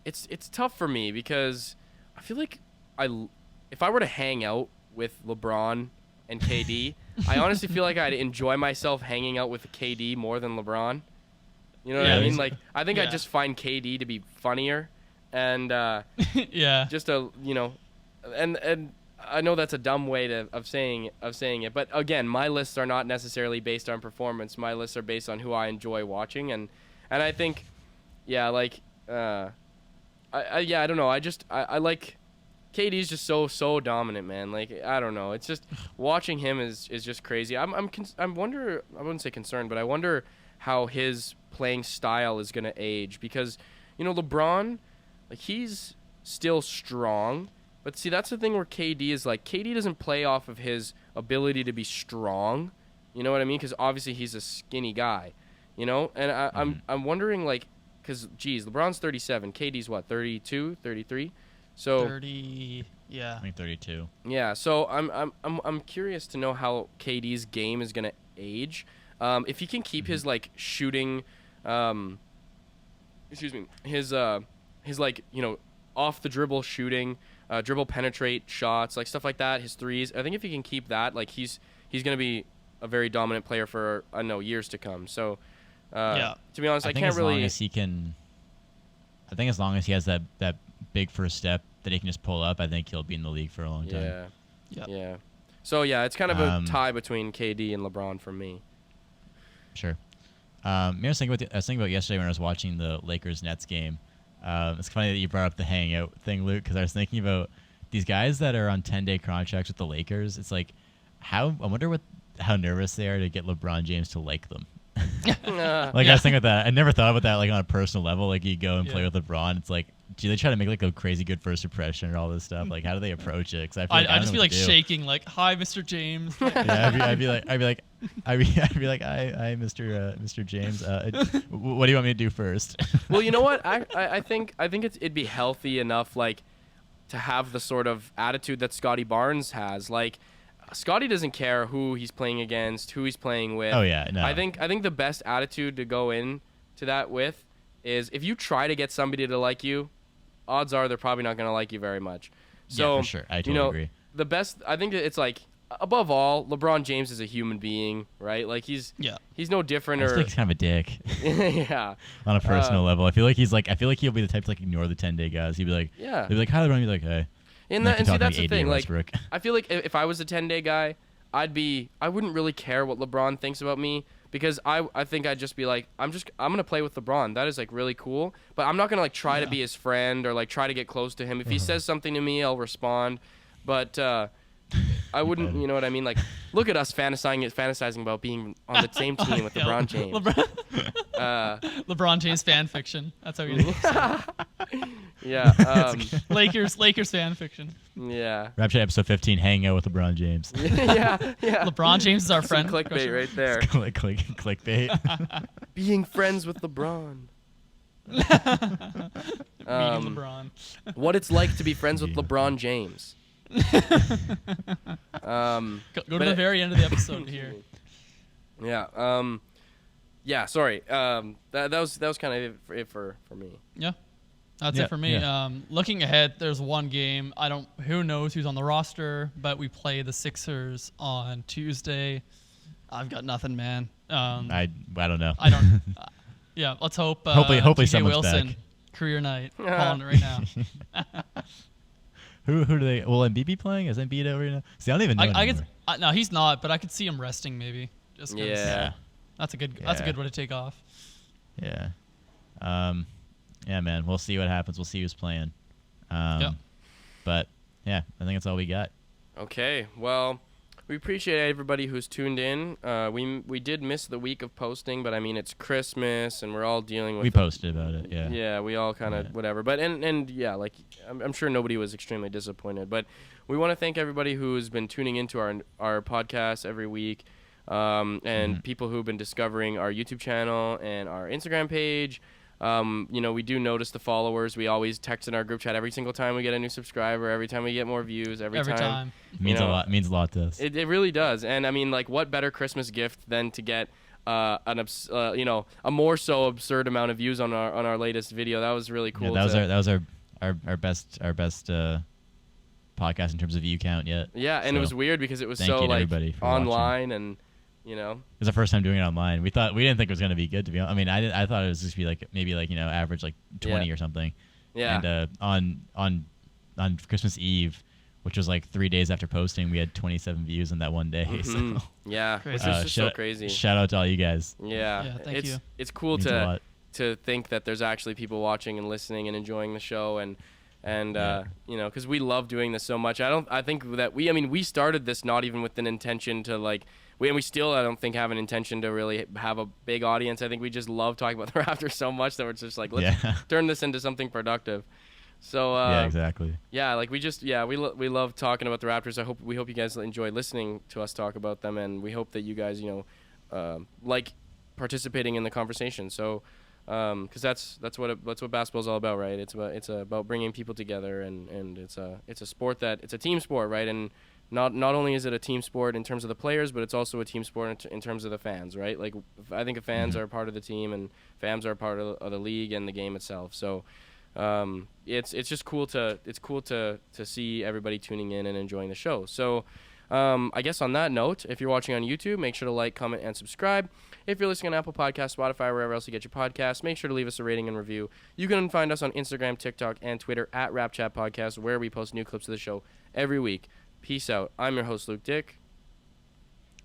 it's tough for me because I feel like if I were to hang out with LeBron and KD, I honestly feel like I'd enjoy myself hanging out with KD more than LeBron. You know what I mean? Like, I think I just find KD to be funnier, and just and I know that's a dumb way of saying it, but again, my lists are not necessarily based on performance. My lists are based on who I enjoy watching, and I think, like, I don't know. I like KD's just so dominant, man. Like, I don't know. It's just watching him is just crazy. I wouldn't say concerned, but I wonder how his playing style is going to age, because LeBron, like, he's still strong, but see, that's the thing where KD is like, KD doesn't play off of his ability to be strong, you know what I mean, because obviously he's a skinny guy, and I'm wondering, like, because geez, LeBron's 37, KD's what, 32, 33, so 30, yeah, I think 32. Yeah, so I'm curious to know how KD's game is going to age. If he can keep his like shooting, his like, off the dribble shooting, dribble penetrate shots, like stuff like that, his threes. I think if he can keep that, like, he's gonna be a very dominant player for years to come. So to be honest, I can't really. I think as long as he has that big first step that he can just pull up, I think he'll be in the league for a long time. Yeah. So it's kind of a tie between KD and LeBron for me. Sure. I was thinking about yesterday when I was watching the Lakers-Nets game. It's funny that you brought up the hangout thing, Luke, because I was thinking about these guys that are on 10-day contracts with the Lakers. It's like, I wonder how nervous they are to get LeBron James to like them. I was thinking about that. I never thought about that, like, on a personal level. Like, you go and play with LeBron. It's like, do they try to make like a crazy good first impression or all this stuff? Like, how do they approach it? Because I'd just be like shaking, like, "Hi, Mr. James." I'd be like, "Hi, Mr. James. What do you want me to do first?" Well, you know what? I think it'd be healthy enough, like, to have the sort of attitude that Scotty Barnes has. Like, Scotty doesn't care who he's playing against, who he's playing with. Oh yeah, no. I think the best attitude to go in to that with is, if you try to get somebody to like you, odds are they're probably not going to like you very much. So, yeah, for sure. I totally agree. The best, I think it's like, above all, LeBron James is a human being, right? Like, he's no different. I think he's kind of a dick. Yeah. On a personal level, I feel like he'll be the type to like ignore the 10-day guys. He'd be like, yeah. They'd be like, "Hi, LeBron." He'd be like, "Hey." And see, that's the thing. Like, I feel like if I was a 10-day guy, I wouldn't really care what LeBron thinks about me, because I think I'd just be like, I'm gonna play with LeBron. That is like really cool, but I'm not gonna like try to be his friend or like try to get close to him. If he says something to me, I'll respond, but I wouldn't. You know what I mean? Like, look at us fantasizing about being on the same team with LeBron James. LeBron James fan fiction. That's how you do it. Yeah. Lakers fan fiction. Yeah. RapChat episode 15, hanging out with LeBron James. Yeah. LeBron James is our friend. Clickbait right there. Clickbait. Being friends with LeBron. Meeting LeBron. What it's like to be friends with LeBron James. Go to the very end of the episode here. Yeah. Yeah. Sorry. That was kind of it for me. Yeah. That's it for me. Yeah. Looking ahead, there's one game. Who knows who's on the roster, but we play the Sixers on Tuesday. I've got nothing, man. I don't know. I don't. Yeah, let's hope. Hopefully TJ someone's Wilson, back. career night, calling it right now. Who do they? Will Embiid be playing? Is Embiid over now? See, I don't even know. No, he's not. But I could see him resting maybe. Just 'cause Yeah. That's a good one to take off. Yeah. Yeah, man. We'll see what happens. We'll see who's playing. But yeah, I think that's all we got. Okay. Well, we appreciate everybody who's tuned in. We did miss the week of posting, but I mean it's Christmas and we're all dealing with. We posted about it. Yeah. Yeah, we all kind of whatever. But and yeah, like I'm sure nobody was extremely disappointed. But we want to thank everybody who's been tuning into our podcast every week, and people who've been discovering our YouTube channel and our Instagram page. We do notice the followers. We always text in our group chat every single time we get a new subscriber, every time we get more views, every time. Means a lot. Means a lot to us. It really does. And I mean, like, what better Christmas gift than to get a more so absurd amount of views on our latest video. That was really cool. Yeah, that was our best podcast in terms of view count yet. Yeah, and it was weird because it was so like online and. It was the first time doing it online. We didn't think it was going to be good, to be honest. I mean, I thought it was just be like maybe average like 20 or something. Yeah. And on Christmas Eve, which was like 3 days after posting, we had 27 views in that one day. Mm-hmm. So yeah, which is just so crazy. Shout out to all you guys. Yeah, thank you. It's cool to think that there's actually people watching and listening and enjoying the show and because we love doing this so much. I think that we started this not even with an intention to like. We still, I don't think, have an intention to really have a big audience. I think we just love talking about the Raptors so much that we're just like, let's turn this into something productive. So yeah, exactly. Yeah, like we love talking about the Raptors. We hope you guys enjoy listening to us talk about them, and we hope that you guys like participating in the conversation. So because that's what basketball's all about, right? It's about bringing people together, and it's a sport it's a team sport, right? And not only is it a team sport in terms of the players, but it's also a team sport in terms of the fans, right? Like I think fans are part of the team, and fans are part of the league and the game itself. So it's just cool to see everybody tuning in and enjoying the show. So I guess on that note, if you're watching on YouTube, make sure to like, comment, and subscribe. If you're listening on Apple Podcasts, Spotify, wherever else you get your podcasts, make sure to leave us a rating and review. You can find us on Instagram, TikTok, and Twitter at RapChat Podcast, where we post new clips of the show every week. Peace out. I'm your host, Luke Dick.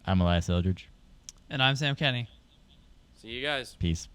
I'm Elias Eldridge. And I'm Sam Kenny. See you guys. Peace.